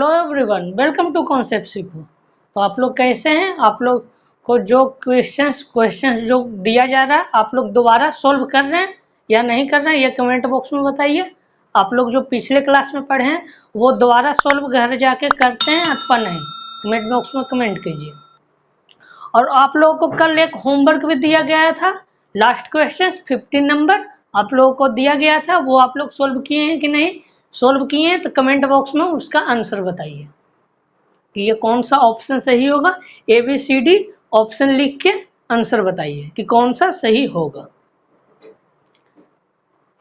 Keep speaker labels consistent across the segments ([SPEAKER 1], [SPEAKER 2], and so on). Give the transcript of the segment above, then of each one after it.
[SPEAKER 1] Hello everyone, welcome to concept सीखो। तो आप लोग कैसे हैं? आप लोग को जो क्वेश्चंस जो दिया जा रहा है आप लोग दोबारा सोल्व कर रहे हैं या नहीं कर रहे हैं, ये कमेंट बॉक्स में बताइए। आप लोग जो पिछले क्लास में पढ़े हैं वो दोबारा सोल्व घर जाके करते हैं अथवा नहीं, कमेंट बॉक्स में कमेंट कीजिए। और आप लोगों को कल एक होमवर्क भी दिया गया था, लास्ट क्वेश्चन 15 नंबर आप लोगों को दिया गया था, वो आप लोग सोल्व किए हैं कि नहीं? सोल्व किए हैं तो कमेंट बॉक्स में उसका आंसर बताइए कि ये कौन सा ऑप्शन सही होगा। ABCD ऑप्शन लिख के आंसर बताइए कि कौन सा सही होगा।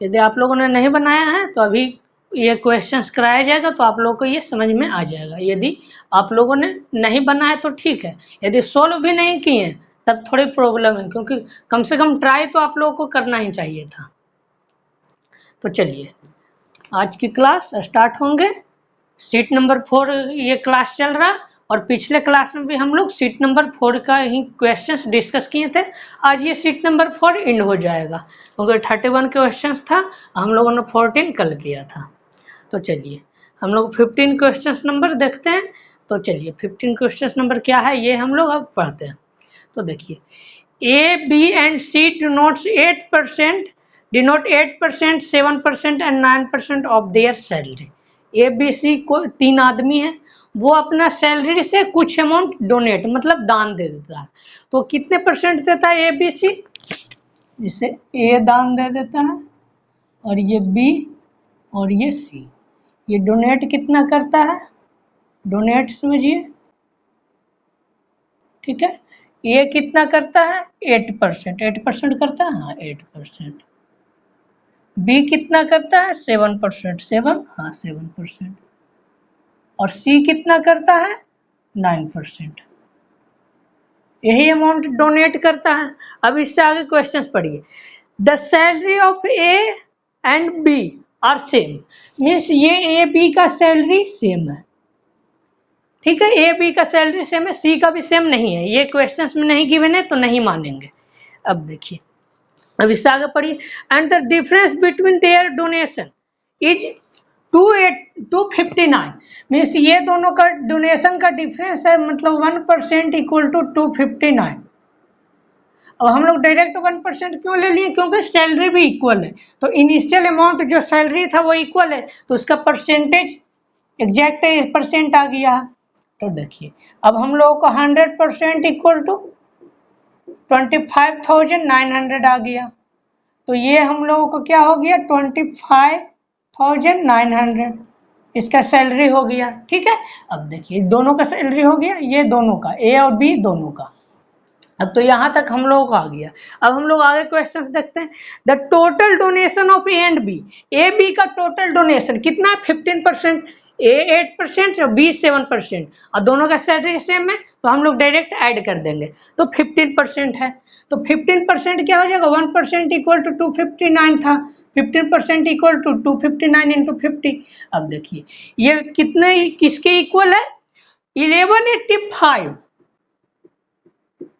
[SPEAKER 1] यदि आप लोगों ने नहीं बनाया है तो अभी ये क्वेश्चंस कराया जाएगा तो आप लोगों को ये समझ में आ जाएगा। यदि आप लोगों ने नहीं बनाया तो ठीक है, यदि सोल्व भी नहीं किए तब थोड़ी प्रॉब्लम है, क्योंकि कम से कम ट्राई तो आप लोगों को करना ही चाहिए था। तो चलिए आज की क्लास स्टार्ट होंगे। सीट नंबर 4 ये क्लास चल रहा, और पिछले क्लास में भी हम लोग सीट नंबर 4 का ही क्वेश्चंस डिस्कस किए थे। आज ये सीट नंबर 4 इंड हो जाएगा, क्योंकि 31 क्वेश्चंस था, हम लोगों ने 14 कल किया था। तो चलिए हम लोग 15 क्वेश्चंस नंबर देखते हैं। तो चलिए 15 क्वेश्चंस नंबर क्या है ये हम लोग अब पढ़ते हैं। तो देखिए A, B and C denotes 8%, denote 8%, 7% and 9% of their salary। A, B, C को 3 आदमी है, वो अपना सैलरी से कुछ अमाउंट डोनेट मतलब दान दे देता है। तो कितने परसेंट देता है A, B, C? जिसे A दान दे देता है और ये B और ये C। ये डोनेट कितना करता है? डोनेट समझिए, ठीक है। ये कितना करता है? 8%। 8% करता है, हाँ 8%। बी कितना करता है? 7%। 7, हाँ 7%। और सी कितना करता है? 9%। यही अमाउंट डोनेट करता है। अब इससे आगे क्वेश्चंस पढ़िए। The salary of A and B are same, means ये ए बी का सैलरी सेम है, ठीक है। ए बी का सैलरी सेम है, सी का भी सेम नहीं है। ये क्वेश्चंस में नहीं गिवन है तो नहीं मानेंगे। अब देखिए, अब इससे आगे पढ़िए। And the difference between their donation is 259, means ये दोनों का डोनेशन का डिफरेंस है, मतलब 1% इक्वल टू 259। अब हम लोग डायरेक्ट 1% क्यों ले लिए? क्योंकि सैलरी भी इक्वल है, तो इनिशियल अमाउंट जो सैलरी था वो इक्वल है, तो उसका परसेंटेज एग्जैक्ट परसेंट आ गया। तो देखिए अब हम लोगों को 100% इक्वल टू 25,900 आ गया। तो ये हम लोगों को क्या हो गया? 25,900 इसका सैलरी हो गया, ठीक है। अब देखिए दोनों का सैलरी हो गया, ये दोनों का, ए और बी दोनों का। अब तो यहाँ तक हम लोगों को आ गया। अब हम लोग आगे क्वेश्चंस देखते हैं। The total donation of A and B, A B का टोटल डोनेशन कितना है? 15%, ए 8% और बी 7%, और दोनों का सैलरी सेम है तो हम लोग डायरेक्ट ऐड कर देंगे, तो 15% है। तो 15% क्या हो जाएगा? 1% इक्वल टू 259 था, 15% इक्वल टू 259 इंटू 50। अब देखिए ये कितने किसके इक्वल है? 1185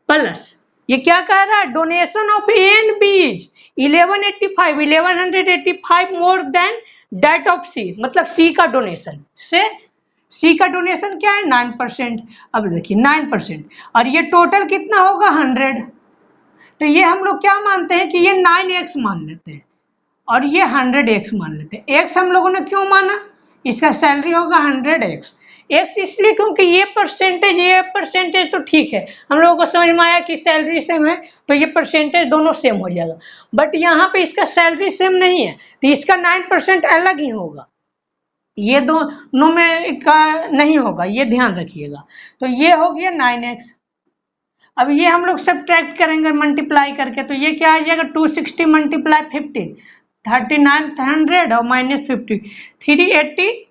[SPEAKER 1] प्लस ये क्या कह रहा है? Donation of A and B is 1185 more than that of C, मतलब सी का डोनेशन से, सी का डोनेशन क्या है? 9%। अब देखिए 9%, और ये टोटल कितना होगा? 100। तो ये हम लोग क्या मानते हैं कि ये 9x मान लेते हैं और ये 100x मान लेते हैं। x हम लोगों ने क्यों माना? इसका सैलरी होगा 100x। x इसलिए क्योंकि ये परसेंटेज तो ठीक है, हम लोगों को समझ में आया कि सैलरी सेम है तो ये परसेंटेज दोनों सेम हो जाएगा। बट यहाँ पे इसका सैलरी सेम नहीं है तो इसका 9% अलग ही होगा, ये दोनों में का नहीं होगा, ये ध्यान रखिएगा। तो ये हो गया 9x। अब ये हम लोग सब्ट्रैक्ट करेंगे मल्टीप्लाई करके, तो ये क्या आ जाएगा? 260 मल्टीप्लाई 50, 3900 और माइनस 50, 385।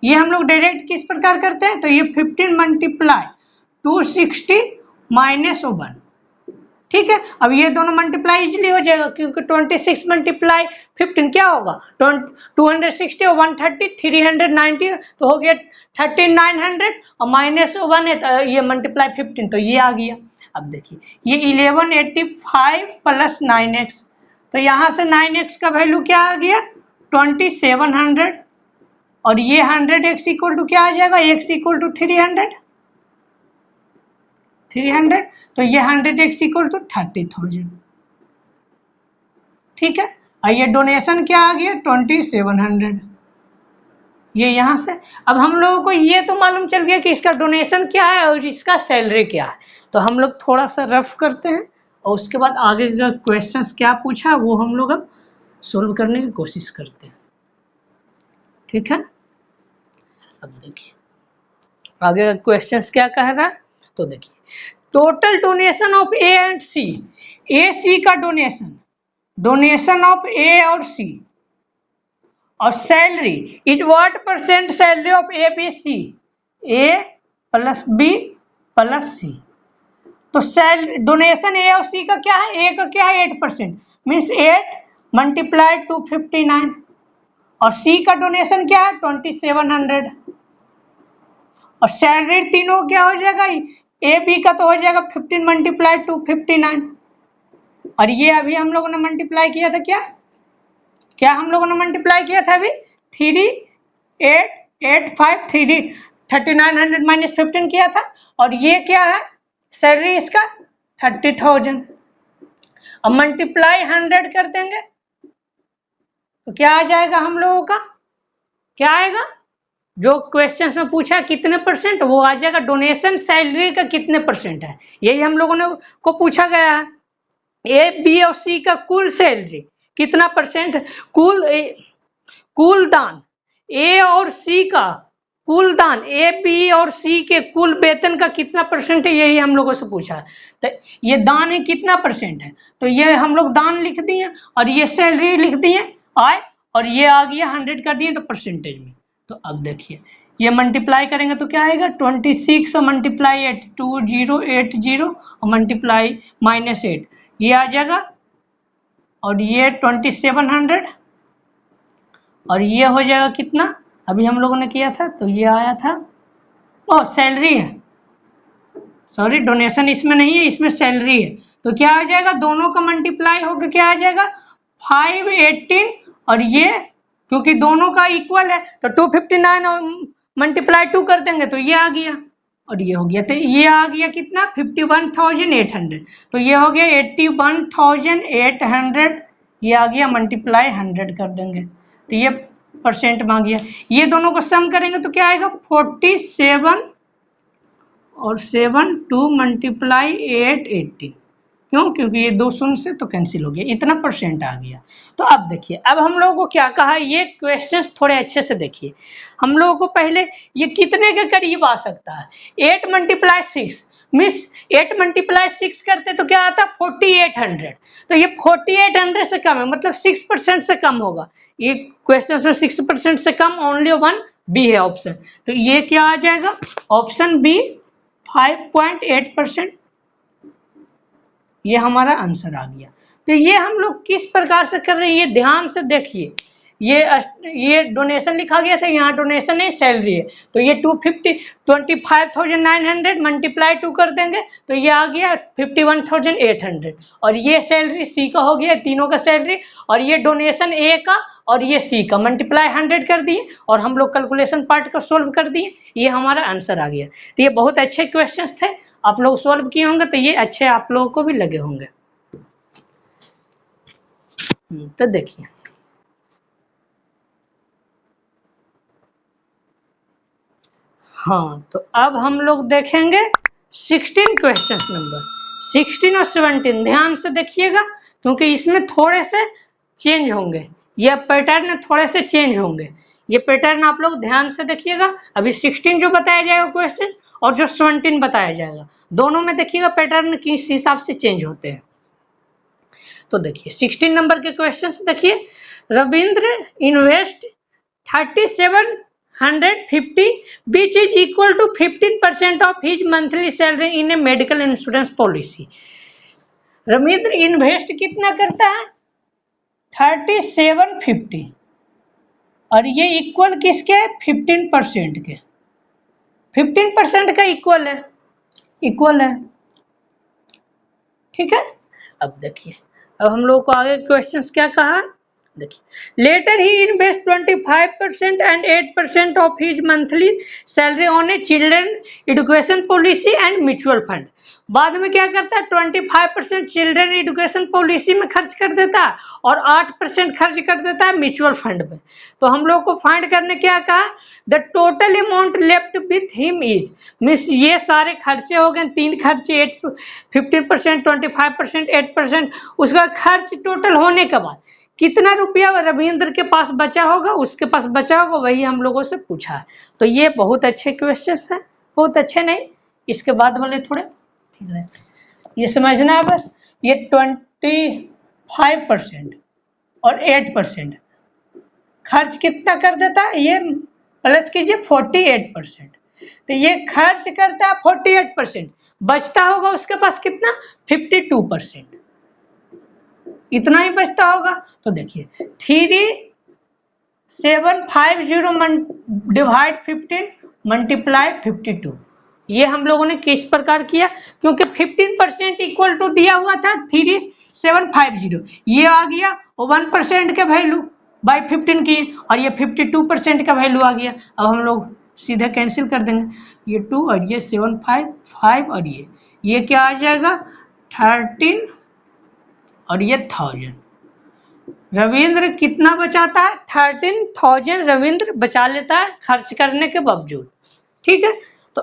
[SPEAKER 1] ये हम लोग डायरेक्ट किस प्रकार करते हैं? तो ये 15 मल्टीप्लाई 260 माइनस 1, ठीक है। अब ये दोनों मल्टीप्लाई इजीली हो जाएगा, क्योंकि 26 मल्टीप्लाई 15 क्या होगा? 260 और 130, 390, तो हो गया 3900 और माइनस 1 है तो ये मल्टीप्लाई 15, तो ये आ गया। अब देखिए ये 1185 प्लस 9x, तो यहाँ से 9x का वैल्यू क्या आ गया? 2700 और ये 100 x इक्वल टू क्या आ जाएगा, x इक्वल टू 300, तो ये 100 x इक्वल टू 30,000। ठीक है, और ये डोनेशन क्या आ गया 2700। ये यहाँ से अब हम लोगों को ये तो मालूम चल गया कि इसका डोनेशन क्या है और इसका सैलरी क्या है। तो हम लोग थोड़ा सा रफ करते हैं और उसके बाद आगे का क्वेश्चंस क्या पूछा वो हम लोग अब सोल्व करने की कोशिश करते हैं। ठीक है, अब देखिए आगे का क्वेश्चंस क्या कह रहा है। तो देखिए total donation of A and C, A C का डोनेशन ऑफ ए और सी, और salary is what percent salary of A B C, A plus B plus C. तो डोनेशन ए और सी का क्या है, ए का क्या है 8%, मीन्स 8 मल्टीप्लाइड टू 59, और सी का डोनेशन क्या है 2700, और सैलरी तीनों क्या हो जाएगा, ए बी का तो हो जाएगा 15 मल्टीप्लाइड टू 59, और ये अभी हम लोगों ने मल्टीप्लाई किया था क्या हम लोगों ने मल्टीप्लाई किया था अभी 3 8 8 5 3 3900 माइनस 15 किया था, और ये क्या है सैलरी इसका 30,000। अब मल्टीप्लाई 100 कर देंगे तो क्या आ जाएगा हम लोगों का, क्या आएगा जो क्वेश्चन में पूछा कितने परसेंट, वो आ जाएगा डोनेशन सैलरी का कितने परसेंट है, यही हम लोगों ने को पूछा गया है। ए बी और सी का कुल सैलरी कितना परसेंट, कुल दान ए और सी का कुल दान, ए बी और सी के कुल वेतन का कितना परसेंट है, यही हम लोगों से पूछा। तो ये दान है कितना परसेंट है, तो ये हम लोग दान लिख दिए और ये सैलरी लिख दिए आय, और ये आ गया 100 कर दिए तो परसेंटेज में। तो अब देखिए ये मल्टीप्लाई करेंगे तो क्या आएगा 26 और मल्टीप्लाई 8 2080 और मल्टीप्लाई -8 ये आ जाएगा, और ये 2700, और ये हो जाएगा कितना अभी हम लोगों ने किया था, तो ये आया था ओ सैलरी है, सॉरी डोनेशन इसमें नहीं है, इसमें सैलरी है। तो क्या आ जाएगा दोनों का मल्टीप्लाई होकर क्या आ जाएगा 518, और ये क्योंकि दोनों का इक्वल है तो 259 और मल्टीप्लाई 2 कर देंगे तो ये आ गया, और ये हो गया, तो ये आ गया कितना 51,800, तो ये हो गया 81,800, ये आ गया मल्टीप्लाई 100 कर देंगे तो ये परसेंट में आ गया। ये दोनों को सम करेंगे तो क्या आएगा 47 और 7 2 मल्टीप्लाई 880, क्यों, क्योंकि ये 2 शून्य से तो कैंसिल हो गया, इतना परसेंट आ गया। तो अब देखिए अब हम लोगों को क्या कहा, ये क्वेश्चंस थोड़े अच्छे से देखिए। हम लोगों को पहले ये कितने के करीब आ सकता है, 8 मल्टीप्लाई 6 मिस 8 मल्टीप्लाई 6 करते तो क्या आता 4800, तो ये 4800 से कम है, मतलब 6% से कम होगा। ये क्वेश्चन में 6% से कम ओनली 1 बी है ऑप्शन, तो ये क्या आ जाएगा ऑप्शन बी 5.8%, ये हमारा आंसर आ गया। तो ये हम लोग किस प्रकार से कर रहे हैं ये ध्यान से देखिए, ये डोनेशन लिखा गया था, यहाँ डोनेशन है सैलरी है, तो ये 25,900 मल्टीप्लाई 2 कर देंगे तो ये आ गया 51,800, और ये सैलरी सी का हो गया तीनों का सैलरी, और ये डोनेशन ए का और ये सी का मल्टीप्लाई 100 कर दिए, और हम लोग कैलकुलेशन पार्ट को सोल्व कर दिए, ये हमारा आंसर आ गया। तो ये बहुत अच्छे क्वेश्चंस थे, आप लोग सोल्व किए होंगे तो ये अच्छे आप लोगों को भी लगे होंगे। तो देखिए हाँ, तो अब हम लोग देखेंगे 16 क्वेश्चन नंबर 16 और 17, ध्यान से देखिएगा क्योंकि इसमें थोड़े से चेंज होंगे, ये पैटर्न थोड़े से चेंज होंगे, ये पैटर्न आप लोग ध्यान से देखिएगा। अभी 16 जो बताया जाएगा क्वेश्चन और जो 17 बताया जाएगा, दोनों में देखिएगा पैटर्न किस हिसाब से चेंज होते हैं। तो देखिए 16 नंबर के क्वेश्चन देखिए, Ravindra invest 3750 which is equal to 15% of his monthly salary in a medical insurance policy। Ravindra invest कितना करता है 3750, और ये इक्वल किसके 15% के, 15% का इक्वल है ठीक है। अब देखिए अब हम लोग को आगे क्वेश्चंस क्या कहा, देखिए, later he invest 25% and 8% of his monthly salary on a children education policy and mutual fund. बाद में क्या करता है, 25% चिल्ड्रन एजुकेशन पॉलिसी में खर्च कर देता है और 8% खर्च कर देता है म्यूचुअल फंड में। तो हम लोग को फाइंड करने क्या कहा, the total amount left with him is, means ये सारे खर्चे हो गए, 3 खर्चे, 15%, 25%, 8%, उसका खर्च टोटल होने के बाद कितना रुपया रविंद्र के पास बचा होगा, उसके पास बचा होगा, वही हम लोगों से पूछा है। तो ये बहुत अच्छे क्वेश्चंस हैं, बहुत अच्छे नहीं, इसके बाद वाले थोड़े ठीक है, ये समझना है बस। ये 25% और 8% खर्च कितना कर देता है, ये प्लस कीजिए 48%। तो ये खर्च करता है 48%, बचता होगा उसके पास कितना, 52%, इतना ही बचता होगा। तो देखिए 3750 डिवाइड 15 मल्टीप्लाई 52, ये हम लोगों ने किस प्रकार किया, क्योंकि 15% इक्वल टू दिया हुआ था 3750, ये आ गया 1% के वैल्यू बाई 15 की, और ये 52% का वैल्यू आ गया। अब हम लोग सीधे कैंसिल कर देंगे, ये 2 और ये 755 और ये क्या आ जाएगा 13 और ये 1000। रविंद्र कितना बचाता है, 13,000 रविंद्र बचा लेता है खर्च करने के बावजूद। ठीक है, तो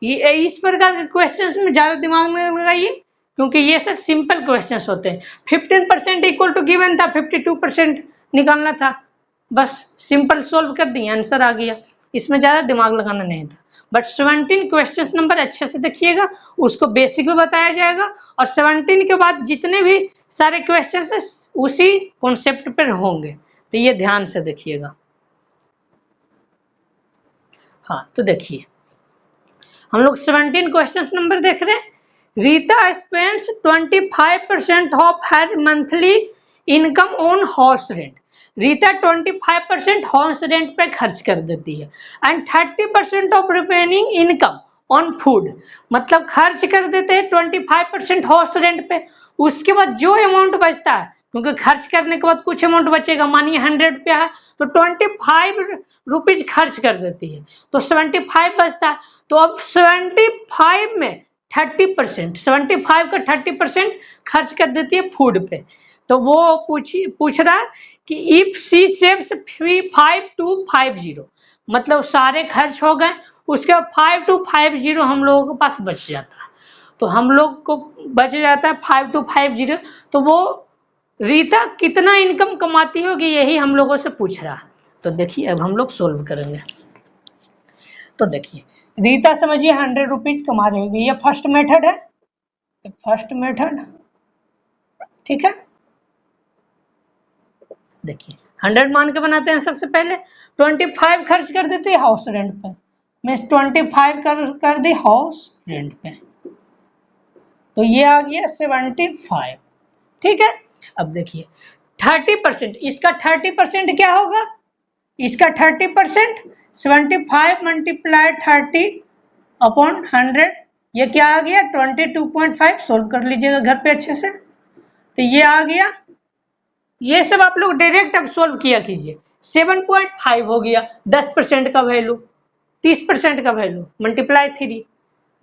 [SPEAKER 1] ये इस प्रकार के क्वेश्चंस में ज्यादा दिमाग में लगाइए, क्योंकि ये सब सिंपल क्वेश्चंस होते हैं। 15% इक्वल टू गिवन था, 52% निकालना था, बस सिंपल सोल्व कर दिए, आंसर आ गया, इसमें ज्यादा दिमाग लगाना नहीं था। बट 17 क्वेश्चन नंबर अच्छे से देखिएगा, उसको बेसिक भी बताया जाएगा, और 17 के बाद जितने भी सारे क्वेश्चन उसी कॉन्सेप्ट पर होंगे, तो ये ध्यान से देखिएगा। हाँ, तो देखिए हम लोग 17 क्वेश्चन नंबर देख रहे हैं। Rita spends 25% of her monthly income on house rent. Rita 25% house rent पे खर्च कर देती है, and 30% of remaining income on food, मतलब खर्च कर देते हैं 25% हाउस रेंट पे, उसके बाद जो अमाउंट बचता है, क्योंकि खर्च करने के बाद कुछ अमाउंट बचेगा, मानिए 100 रुपया है तो 25 रुपीज खर्च कर देती है, तो 75 बचता है। तो अब 75 में 30%, 75 का 30% खर्च कर देती है फूड पे। तो वो पूछ रहा है कि इफ सी सेव्स 5250, मतलब सारे खर्च हो गए, उसके बाद 5250 हम लोगों के पास बच जाता है। तो हम लोग को बच जाता है 5250, तो वो रीता कितना इनकम कमाती होगी, यही हम लोगों से पूछ रहा है। तो देखिए अब हम लोग सोल्व करेंगे। तो देखिए रीता समझिए 100 रुपीज कमा रही होगी, ये फर्स्ट मेथड है, फर्स्ट मेथड, ठीक है। देखिए 100 मान के बनाते हैं, सबसे पहले 25 खर्च कर देते हैं हाउस रेंट पे, मीन्स 25 कर दी हाउस रेंट पे, तो ये आ गया 75, ठीक है। अब देखिए 30%, इसका 30% क्या होगा, इसका 30% 75 मल्टीप्लाई 30 अपॉन 100, ये क्या आ गया 22.5, सोल्व कर लीजिएगा घर पे अच्छे से। तो ये आ गया, ये सब आप लोग डायरेक्ट अब सोल्व किया कीजिए, 7.5 हो गया, 10% का वैल्यू, 30% का वैल्यू मल्टीप्लाई 3।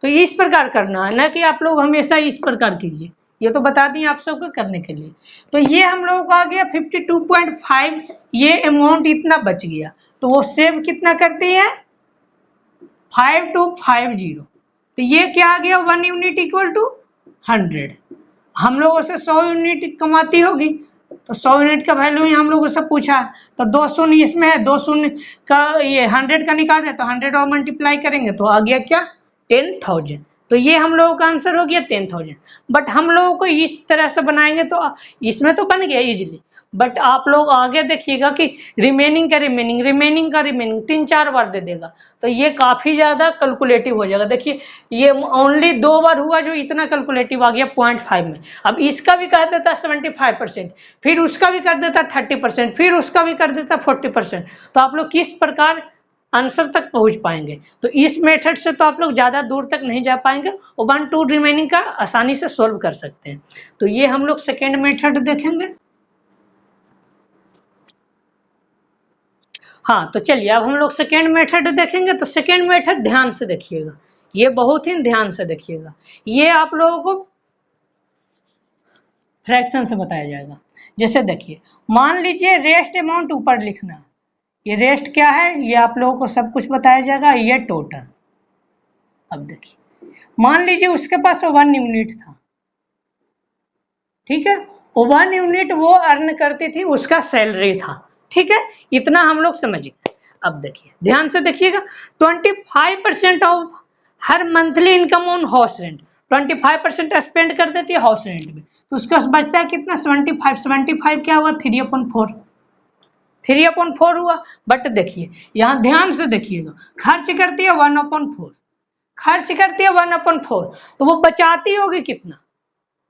[SPEAKER 1] तो इस प्रकार करना है ना, कि आप लोग हमेशा इस प्रकार कीजिए, ये तो बता दिए आप सबको करने के लिए। तो ये हम लोगों को आ गया 52.5, ये अमाउंट इतना बच गया, तो वो सेव कितना करती है 5250, तो ये क्या आ गया 1 यूनिट इक्वल टू 100। हम लोगों से 100 यूनिट कमाती होगी, तो 100 यूनिट का वैल्यू ही हम लोगों से पूछा, तो 2 शून्य इसमें है, 2 शून्य का ये 100 का निकाल रहे, तो 100 और मल्टीप्लाई करेंगे तो आ गया क्या 10,000। तो ये हम लोगों का आंसर हो गया 10,000। बट हम लोगों को इस तरह से बनाएंगे तो इसमें तो बन गया इजीली, बट आप लोग आगे देखिएगा कि रिमेनिंग का रिमेनिंग 3-4 बार दे देगा, तो ये काफी ज्यादा कैलकुलेटिव हो जाएगा। देखिए ये ओनली 2 बार हुआ जो इतना कैलकुलेटिव आ गया 0.5 में। अब इसका भी कर देता 75%, फिर उसका भी कर देता 30%, फिर उसका भी कर देता 40%, तो आप लोग किस प्रकार आंसर तक पहुंच पाएंगे। तो इस मेथड से तो आप लोग ज्यादा दूर तक नहीं जा पाएंगे, और 1-2 रिमेनिंग का आसानी से सोल्व कर सकते हैं। तो ये हम लोग सेकेंड मेथड देखेंगे। हाँ तो चलिए अब हम लोग सेकेंड मेथड देखेंगे। तो सेकेंड मेथड ध्यान से देखिएगा, ये बहुत ही ध्यान से देखिएगा, ये आप लोगों को फ्रैक्शन से बताया जाएगा। जैसे देखिए मान लीजिए रेस्ट अमाउंट ऊपर लिखना, ये रेस्ट क्या है ये आप लोगों को सब कुछ बताया जाएगा, ये टोटल। अब देखिए मान लीजिए उसके पास 1 यूनिट था, ठीक है, 1 यूनिट वो अर्न करती थी, उसका सैलरी था, ठीक है, इतना हम लोग समझिए। अब देखिए ध्यान से देखिएगा, 25% of her monthly income on house rent, 25% spend कर देती है हाउस रेंट में, तो उसका बचता है कितना 75 क्या हुआ 3/4, 3/4 हुआ। बट देखिए यहाँ ध्यान से देखिएगा, खर्च करती है 1/4, खर्च करती है 1/4, तो वो बचाती होगी कितना,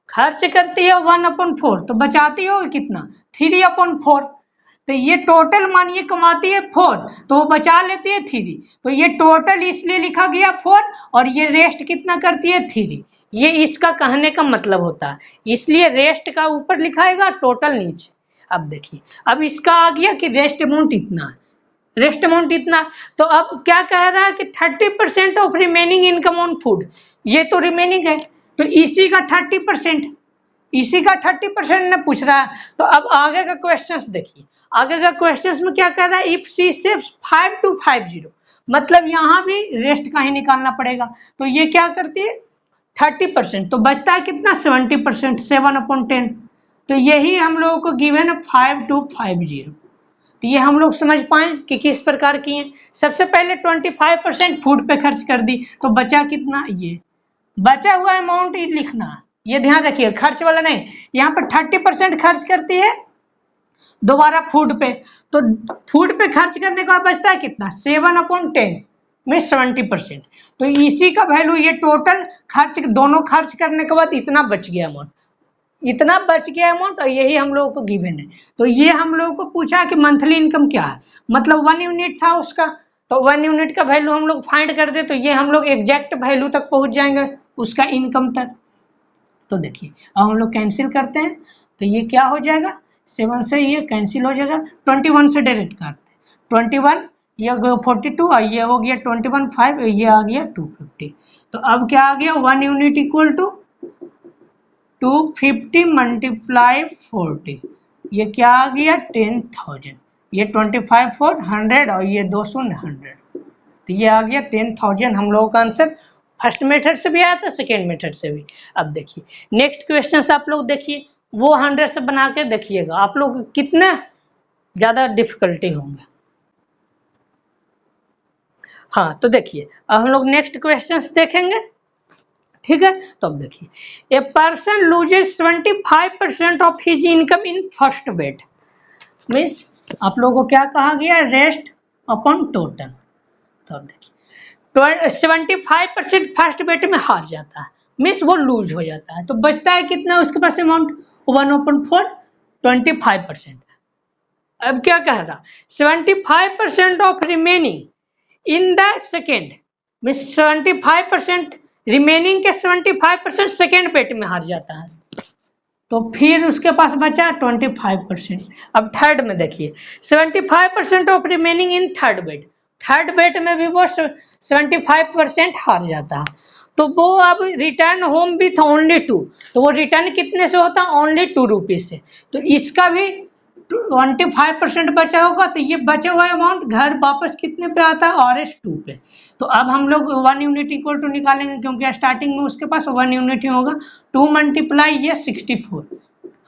[SPEAKER 1] खर्च करती है 1/4 तो बचाती होगी कितना 3/4। तो ये टोटल मानिए कमाती है 4 तो वो बचा लेती है 3, तो ये टोटल इसलिए लिखा गया 4 और ये रेस्ट कितना करती है 3, ये इसका कहने का मतलब होता है, इसलिए रेस्ट का ऊपर लिखाएगा टोटल नीचे। अब देखिए अब इसका आ गया कि रेस्ट अमाउंट इतना है, रेस्ट अमाउंट इतना, तो अब क्या कह रहा है कि 30% of remaining income on food, ये तो रिमेनिंग है, तो इसी का 30%, इसी का 30% ने पूछ रहा है। तो अब आगे का क्वेश्चंस देखिए, आगे का क्वेश्चंस में क्या कह रहा है, इफ सी सेव्स 5250, मतलब यहाँ भी रेस्ट का ही निकालना पड़ेगा, तो ये क्या करती है 30%, तो बचता है कितना 70%, 7/10, तो यही हम लोगों को गिवन है 5250। तो ये हम लोग समझ पाए कि किस प्रकार की है। सबसे पहले 25% फूड पे खर्च कर दी, तो बचा कितना, ये बचा हुआ अमाउंट लिखना, ये ध्यान रखिए खर्च वाला नहीं, यहाँ पर 30% खर्च करती है दोबारा फूड पे, तो फूड पे खर्च करने के बाद बचता है कितना 7/10 में 70%, तो इसी का वैल्यू ये टोटल खर्च दोनों खर्च करने के बाद इतना बच गया अमाउंट, इतना बच गया अमाउंट, और यही हम लोगों को गिवन है। तो ये हम लोगों को पूछा कि मंथली इनकम क्या है, मतलब 1 यूनिट था उसका, तो 1 यूनिट का वैल्यू हम लोग फाइंड कर दे, तो ये हम लोग एग्जैक्ट वैल्यू तक पहुंच जाएंगे उसका इनकम तक। तो देखिए अब हम लोग कैंसिल करते हैं, तो ये क्या हो जाएगा 7 से ये कैंसिल हो जाएगा, 21 से डायरेक्ट काटते हैं, 21 ये 42 और ये हो गया 21 5, ये आ गया 250। तो अब क्या आ गया 1 यूनिट इक्वल टू 250 मल्टीप्लाई 40, ये क्या आ गया 10,000, ये 25 4 100 और ये 2 शून्य 100, तो ये आ गया 10,000 हम लोगों का आंसर। फर्स्ट मेथड से भी आया था, सेकेंड मेथड से भी। अब देखिए नेक्स्ट क्वेश्चन आप लोग देखिए, वो 100 से बना के देखिएगा, आप लोग कितने ज्यादा डिफिकल्टी होंगे। हाँ तो देखिए अब हम लोग नेक्स्ट क्वेश्चन देखेंगे, ठीक है। तो अब देखिए a person loses 25% of his income in first bet, means आप लोगों को क्या कहा गया रेस्ट अपॉन टोटल। तो अब देखिए 75% फर्स्ट बेट में हार जाता है, मीन्स वो लूज हो जाता है, तो बचता है कितना उसके पास अमाउंट 1/4 25%। अब क्या कह रहा 75% of remaining in the second, means 75% remaining के 75% सेकेंड बेट में हार जाता है, तो फिर उसके पास बचा 25%। अब थर्ड में देखिए 75% of remaining in third bet, third bet में भी वो 75% हार जाता है, तो वो अब रिटर्न होम विथ ओनली 2, तो वो रिटर्न कितने से होता है ओनली 2 रुपीज से, तो इसका भी 25% बचा होगा, तो ये बचे हुआ अमाउंट घर वापस कितने पे आता है RS2 पे। तो अब हम लोग 1 यूनिट इक्वल टू निकालेंगे, क्योंकि स्टार्टिंग में उसके पास 1 यूनिट ही होगा, 2 मल्टीप्लाई ये 64,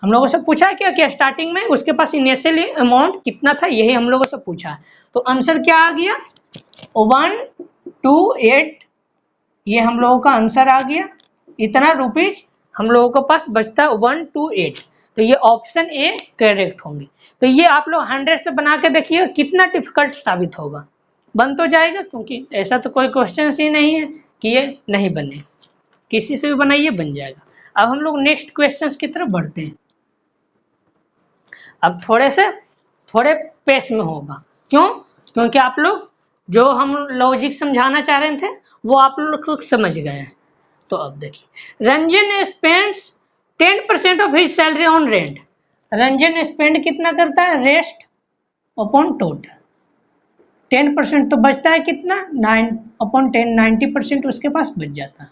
[SPEAKER 1] हम लोगों से पूछा क्या क्या स्टार्टिंग में उसके पास इनिशियली अमाउंट कितना था, यही हम लोगों से पूछा है। तो आंसर क्या आ गया 128, ये हम लोगों का आंसर आ गया, इतना रुपीज हम लोगों के पास बचता 128, तो ये ऑप्शन ए करेक्ट होंगे। तो ये आप लोग 100 से बना के देखिए कितना डिफिकल्ट साबित होगा, बन तो जाएगा, क्योंकि ऐसा तो कोई क्वेश्चन ही नहीं है कि ये नहीं बने, किसी से भी बनाइए बन जाएगा। अब हम लोग नेक्स्ट क्वेश्चन की तरफ बढ़ते हैं, अब थोड़े पेस में होगा, क्यों, क्योंकि आप लोग जो हम लॉजिक समझाना चाह रहे थे वो आप लोग समझ गए हैं। तो अब देखिए Ranjan spends 10% of his salary on rent, Ranjan spend कितना करता है रेस्ट अपॉन टोटल, 10% तो बचता है कितना, 9/10, 90% उसके पास बच जाता है।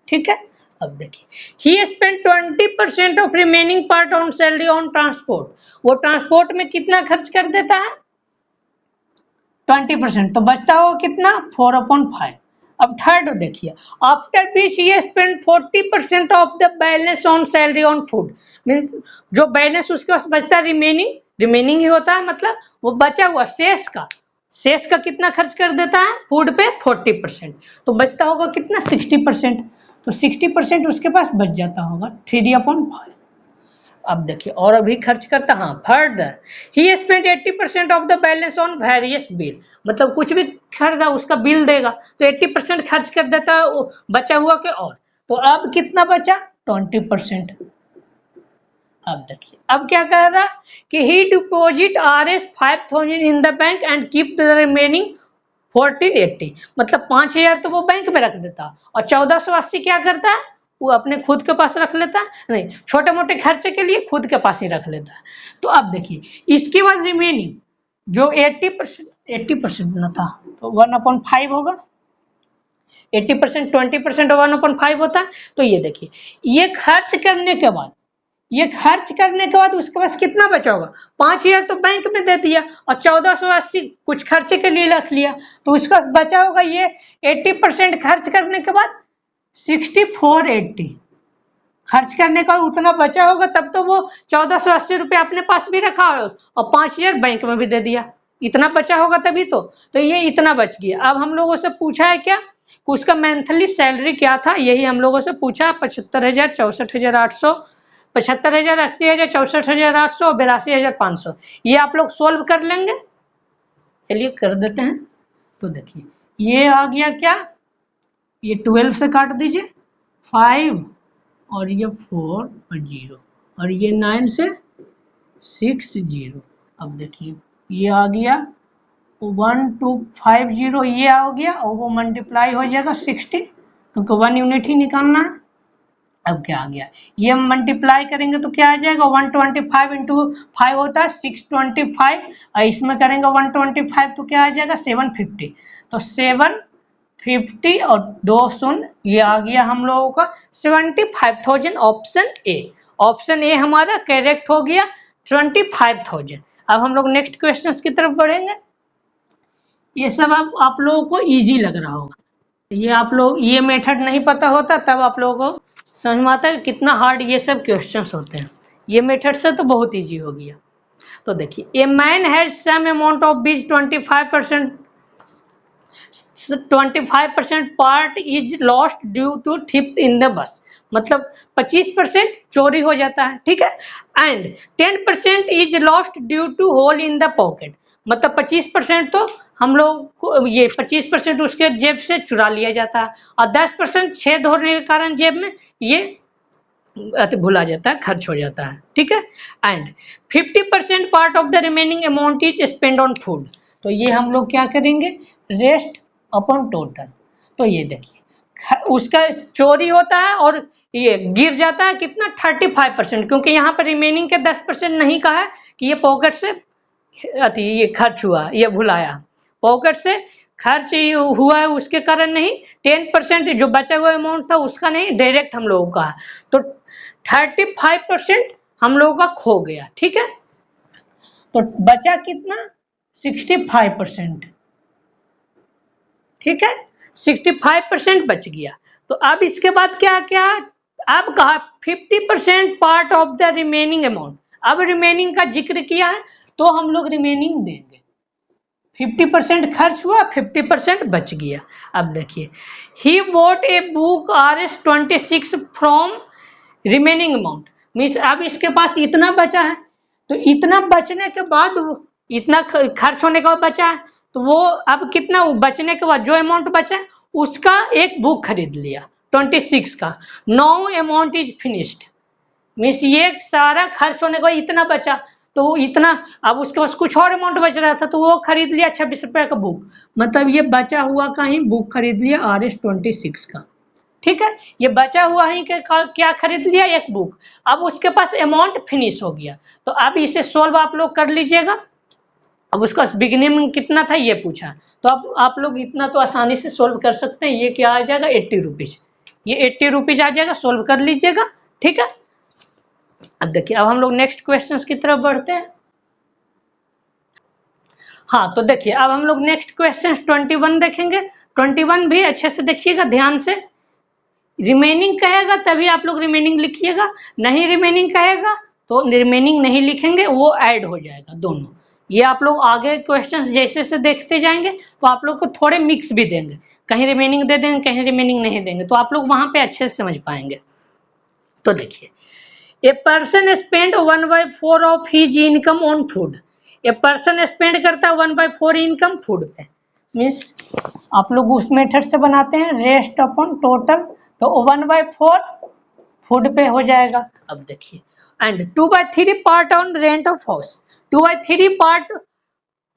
[SPEAKER 1] ठीक है, अब देखिए, he spend 20% of remaining part on salary on transport, वो ट्रांसपोर्ट में कितना खर्च कर देता है, 20%, तो बचता होगा कितना, 4/5। अब थर्ड देखिए, after this he spend 40% of the balance on salary on food, mean जो बैलेंस उसके पास बचता है, रिमेनिंग ही होता है, मतलब वो बचा हुआ शेष का कितना खर्च कर देता है फूड पे, 40%, तो बचता होगा कितना, 60%, तो 60% उसके पास बच जाता होगा 3/5। अब देखिए और अभी खर्च करता, हाँ further he spend 80% of the balance on various bill, मतलब कुछ भी खरीदा उसका बिल देगा तो 80% खर्च कर देता है बचा हुआ के, और तो अब कितना बचा, 20%। अब देखिए अब क्या कह रहा कि he deposit Rs 5,000 in the bank and keep the remaining 1480, मतलब 5,000 तो वो बैंक में रख देता और 1480 क्या करता है, वो अपने खुद के पास रख लेता, नहीं छोटे मोटे खर्चे के लिए खुद के पास ही रख लेता है। तो अब देखिए इसके बाद रिमेनिंग जो 80% ना था तो 1/5 होगा, 80% 20% 1/5 होता है। तो ये देखिए ये खर्च करने के बाद उसके पास कितना बचा होगा, 5,000 तो बैंक में दे दिया और 1480 कुछ खर्चे के लिए रख लिया, तो उसका बचा होगा ये 80% खर्च करने के बाद 6480 खर्च करने का उतना बचा होगा, तब तो वो 1480 रुपये अपने पास भी रखा और 5,000 बैंक में भी दे दिया, इतना बचा होगा तभी तो ये इतना बच गया। अब हम लोगों से पूछा है क्या, उसका मंथली सैलरी क्या था, यही हम लोगों से पूछा, 75,000, 64,800, 75,000, 80,000, 64,800, 82,500, ये आप लोग सोल्व कर लेंगे। चलिए कर देते हैं। तो देखिए ये आ गया क्या, ये 12 से काट दीजिए 5 और ये 4 और 0 और ये 9 से 6 0। अब देखिए ये आ गया 1250, ये आ गया और वो मल्टीप्लाई हो जाएगा 60, क्योंकि 1 यूनिट ही निकालना है। अब क्या आ गया, ये हम मल्टीप्लाई करेंगे तो क्या आ जाएगा, 125 इंटू 5 होता है 625 और इसमें करेंगे 125 तो क्या आ जाएगा 750, तो 750 और 2 शून्य, ये आ गया हम लोगों का 75,000, ऑप्शन ए हमारा करेक्ट हो गया 25,000। अब हम लोग नेक्स्ट क्वेश्चन की तरफ बढ़ेंगे। ये सब आप लोगों को इजी लग रहा होगा, ये आप लोग ये मेथड नहीं पता होता तब आप लोगों को समझ में आता है कितना हार्ड ये सब क्वेश्चंस होते हैं, ये मेथड से तो बहुत इजी हो गया। तो देखिए a man has some amount of bees 25% part is lost due to theft in the bus, मतलब 25% चोरी हो जाता है, ठीक है, and 10% is lost due to hole in the pocket, मतलब 25% तो हम लोग को ये 25% उसके जेब से चुरा लिया जाता है और 10% छेद होने के कारण जेब में ये भुला जाता है, खर्च हो जाता है, ठीक है, and 50% part of the remaining amount is spend on food, तो ये हम लोग क्या करेंगे, रेस्ट अपॉन टोटल। तो ये देखिए उसका चोरी होता है और ये गिर जाता है कितना 35%, क्योंकि यहाँ पर रिमेनिंग के 10% नहीं कहा है कि ये पॉकेट से ये खर्च हुआ, ये भुलाया, पॉकेट से खर्च हुआ है उसके कारण नहीं, 10% जो बचा हुआ अमाउंट था उसका नहीं, डायरेक्ट हम लोगों का, तो 35% हम लोगों का खो गया, ठीक है, तो बचा कितना 65%, ठीक है, 65% बच गया। तो अब इसके बाद क्या क्या, अब कहा 50% part of the remaining amount, अब रिमेनिंग का जिक्र किया है तो हम लोग रिमेनिंग देंगे, 50% खर्च हुआ 50% बच गया। अब देखिए he bought a book Rs 26 from remaining amount, means अब इसके पास इतना बचा है, तो इतना बचने के बाद इतना खर्च होने के बाद बचा है, तो वो अब कितना बचने के बाद जो अमाउंट बचा है उसका एक बुक खरीद लिया 26 का, now amount is finished, means ये सारा खर्च होने के बाद इतना बचा, तो इतना अब उसके पास कुछ और अमाउंट बच रहा था तो वो खरीद लिया 26 रुपये का बुक, मतलब ये बचा हुआ का ही बुक खरीद लिया Rs 26 का, ठीक है, ये बचा हुआ ही क्या खरीद लिया, एक बुक, अब उसके पास अमाउंट फिनिश हो गया। तो अब इसे सोल्व आप लोग कर लीजिएगा, अब उसका बिगिनिंग में कितना था ये पूछा, तो अब आप लोग इतना तो आसानी से सोल्व कर सकते हैं। ये क्या आ जाएगा 80 रुपीज, ये 80 रुपीज आ जाएगा, सोल्व कर लीजिएगा। ठीक है, अब देखिए अब हम लोग नेक्स्ट क्वेश्चन की तरफ बढ़ते हैं। हाँ तो देखिए अब हम लोग नेक्स्ट क्वेश्चन 21 देखेंगे। 21 भी अच्छे से देखिएगा ध्यान से। रिमेनिंग कहेगा तभी आप लोग रिमेनिंग लिखिएगा, नहीं रिमेनिंग कहेगा तो रिमेनिंग नहीं लिखेंगे, वो ऐड हो जाएगा दोनों। ये आप लोग आगे क्वेश्चंस जैसे से देखते जाएंगे तो आप लोग को थोड़े मिक्स भी देंगे, कहीं रिमेनिंग दे देंगे कहीं रिमेनिंग नहीं देंगे, तो आप लोग वहां पे अच्छे से समझ पाएंगे। तो देखिए a person spend 1/4 of his income on food. A person spend करता है 1/4 इनकम फूड पे, मीन्स आप लोग उस मेथड से बनाते हैं रेस्ट अपॉन टोटल, तो 1/4 फूड पे हो जाएगा। अब देखिए and 2/3 part on rent of house, 2/3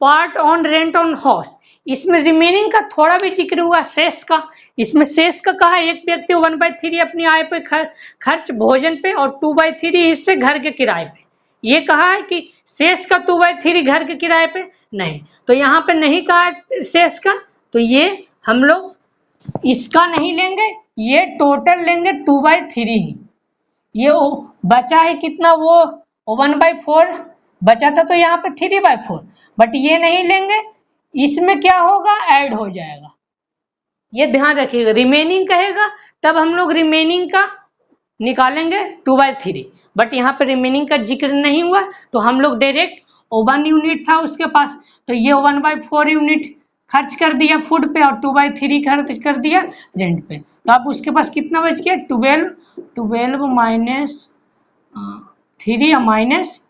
[SPEAKER 1] part on rent on house. इसमें रिमेनिंग का थोड़ा भी जिक्र हुआ शेष का, इसमें शेष का कहा एक व्यक्ति 1/3 अपनी आय पे खर्च भोजन पे और 2/3 हिस्से घर के किराए पे। ये कहा है कि शेष का 2/3 घर के किराए पे नहीं, तो यहाँ पे नहीं कहा शेष का, तो ये हम लोग इसका नहीं लेंगे, ये टोटल लेंगे 2/3 ही। ये बचा है कितना, वो 1/4 बचा था, तो यहाँ पे 3/4, बट ये नहीं लेंगे, इसमें क्या होगा ऐड हो जाएगा। ये ध्यान रखिएगा, रिमेनिंग कहेगा तब हम लोग रिमेनिंग का निकालेंगे 2/3, बट यहाँ पे रिमेनिंग का जिक्र नहीं हुआ तो हम लोग डायरेक्ट 1 यूनिट था उसके पास, तो ये 1/4 यूनिट खर्च कर दिया फूड पे और 2/3 खर्च कर दिया रेंट पे, तो अब उसके पास कितना बच गया 12 माइनस 3 माइनस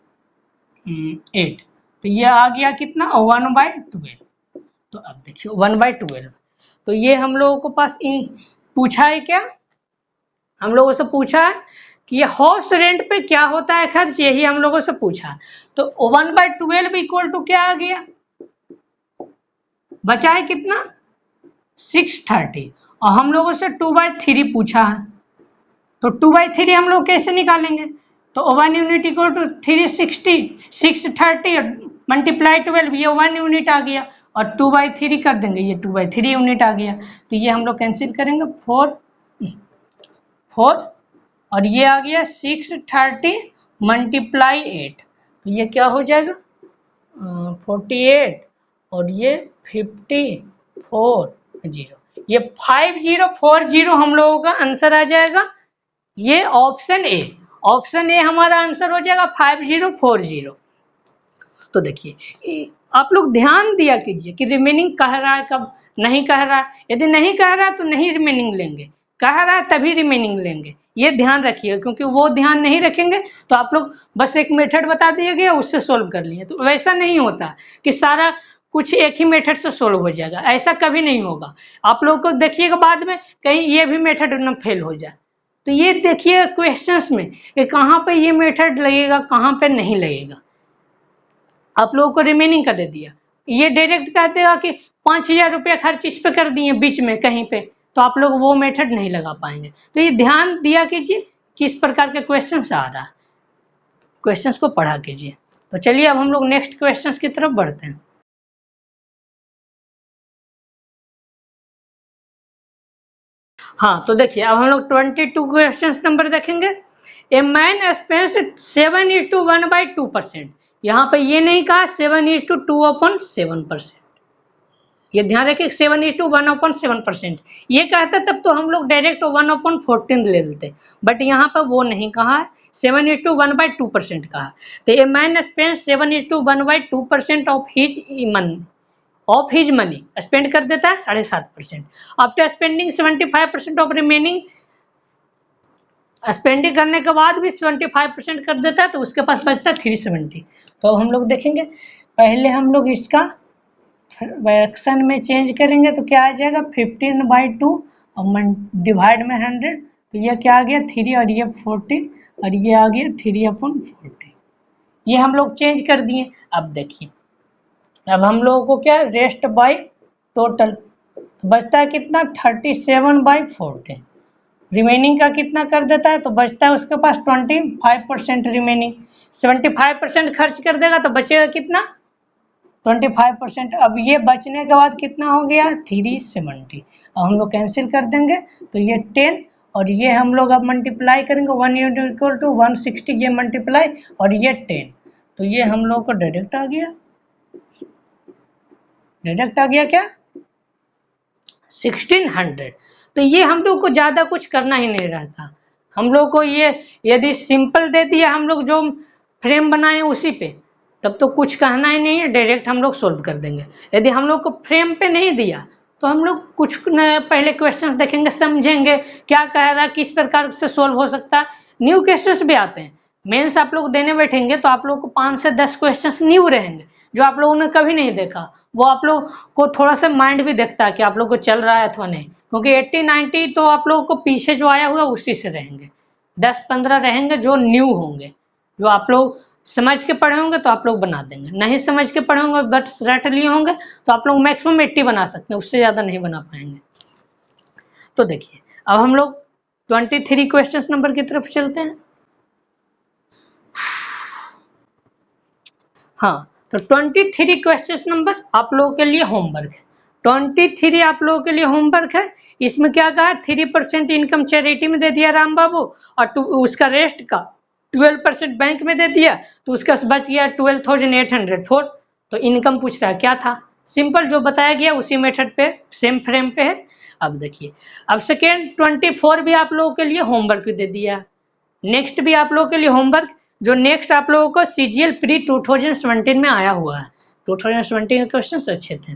[SPEAKER 1] 8, तो ये आ गया कितना 1/12। तो अब देखिए 1/12, तो ये हम लोगों को पास पूछा है क्या, हम लोगों से पूछा है कि ये हाउस रेंट पे क्या होता है खर्च, यही हम लोगों से पूछा। तो 1/12 इक्वल टू क्या आ गया, बचा है कितना 630, और हम लोगों से 2/3 पूछा है, तो 2/3 हम लोग कैसे निकालेंगे, तो 1 यूनिट इक्वल टू 360, 630 मल्टीप्लाई 12, ये 1 यूनिट आ गया, और 2/3 कर देंगे, ये 2/3 यूनिट आ गया, तो ये हम लोग कैंसिल करेंगे 4 और ये आ गया 630 मल्टीप्लाई 8, तो ये क्या हो जाएगा 48 और ये 54, ये 5040 हम लोगों का आंसर आ जाएगा। ये ऑप्शन ए हमारा आंसर हो जाएगा 5040। तो देखिए आप लोग ध्यान दिया कीजिए कि रिमेनिंग कह रहा है कब नहीं कह रहा है, यदि नहीं कह रहा है तो नहीं रिमेनिंग लेंगे, कह रहा है तभी रिमेनिंग लेंगे, ये ध्यान रखिएगा, क्योंकि वो ध्यान नहीं रखेंगे तो आप लोग बस एक मेथड बता दिया गया उससे सोल्व कर लिए, तो वैसा नहीं होता कि सारा कुछ एक ही मेथड से सोल्व हो जाएगा, ऐसा कभी नहीं होगा। आप लोग को देखिएगा बाद में कहीं ये भी मेथड न फेल हो जाए, तो ये देखिए क्वेश्चंस में कि कहाँ पे ये मेथड लगेगा कहाँ पे नहीं लगेगा। आप लोगों को रिमेनिंग का दे दिया, ये डायरेक्ट कह देगा कि 5,000 रुपया खर्च इस पे कर दिए बीच में कहीं पे, तो आप लोग वो मेथड नहीं लगा पाएंगे। तो ये ध्यान दिया कीजिए किस प्रकार के क्वेश्चंस आ रहा है, क्वेश्चंस को पढ़ा कीजिए। तो चलिए अब हम लोग नेक्स्ट क्वेश्चंस की तरफ बढ़ते हैं। हाँ तो देखिए अब हम लोग 22 क्वेश्चन नंबर देखेंगे। ए मैन स्पेंड्स 7:1/2%, यहाँ पे ये नहीं कहा 7:2/7%, ये ध्यान रखिए 7:1/7%, ये कहता तब तो हम लोग डायरेक्ट 1/14 ले लेते, बट यहाँ पर वो नहीं कहा है, 7:1/2% कहा। तो a man spend 7:1/2% of his money spend कर देता है 7.5%। After spending 75% of remaining, spending करने के बाद भी 75% कर देता है, तो उसके पास बचता है 370। तो हम लोग देखेंगे, पहले हम लोग इसका फ्रैक्शन में चेंज करेंगे तो क्या आ जाएगा 15/2 और डिवाइड में 100, तो ये क्या आ गया 3 और ये 14 और ये आ गया 3/40, ये हम लोग चेंज कर दिए। अब देखिए अब हम लोगों को क्या रेस्ट बाय टोटल, तो बचता है कितना 37/14, रिमेनिंग का कितना कर देता है, तो बचता है उसके पास 25% रिमेनिंग, 75% खर्च कर देगा तो बचेगा कितना 25%। अब ये बचने के बाद कितना हो गया 370। अब हम लोग कैंसिल कर देंगे तो ये 10 और ये हम लोग अब मल्टीप्लाई करेंगे 1 इक्वल टू 160, ये मल्टीप्लाई और ये 10, तो ये हम लोग को डायरेक्ट आ गया। डायरेक्ट आ गया क्या 1600। तो ये हम लोग को ज़्यादा कुछ करना ही नहीं रहता। हम लोग को ये यदि सिंपल दे दिया हम लोग जो फ्रेम बनाए उसी पे, तब तो कुछ कहना ही नहीं है, डायरेक्ट हम लोग सोल्व कर देंगे। यदि हम लोग को फ्रेम पे नहीं दिया तो हम लोग कुछ पहले क्वेश्चन देखेंगे, समझेंगे क्या कह रहा है, किस प्रकार से सोल्व हो सकता है। न्यू क्वेश्चंस भी आते हैं। मेंस आप लोग देने बैठेंगे तो आप लोग को 5 से 10 क्वेश्चंस न्यू रहेंगे जो आप लोगों ने कभी नहीं देखा। वो आप लोग को थोड़ा सा माइंड भी देखता है कि आप लोग को चल रहा है अथवा नहीं, क्योंकि 80-90 तो आप लोगों को पीछे जो आया हुआ उसी से रहेंगे। 10-15 रहेंगे जो न्यू होंगे, जो आप लोग समझ के पढ़े होंगे तो आप लोग बना देंगे, नहीं समझ के पढ़े होंगे बट रट लिए होंगे तो आप लोग मैक्सिमम 80 बना सकते हैं, उससे ज़्यादा नहीं बना पाएंगे। तो देखिए अब हम लोग 23 क्वेश्चन नंबर की तरफ चलते हैं। हाँ, तो 23 क्वेश्चन नंबर आप लोगों के लिए होमवर्क है। 23 आप लोगों के लिए होमवर्क है। इसमें क्या कहा 3% इनकम चैरिटी में दे दिया राम बाबू, और उसका रेस्ट का 12% बैंक में दे दिया, तो उसका बच गया 12,804। तो इनकम पूछ रहा है क्या था, सिंपल जो बताया गया उसी मेथड पे सेम फ्रेम पे है। अब देखिए अब सेकेंड 24 भी आप लोगों के लिए होमवर्क भी दे दिया। नेक्स्ट भी आप लोगों के लिए होमवर्क, जो नेक्स्ट आप लोगों को CGL प्री 2017 में आया हुआ है। 2017 के क्वेश्चन अच्छे थे।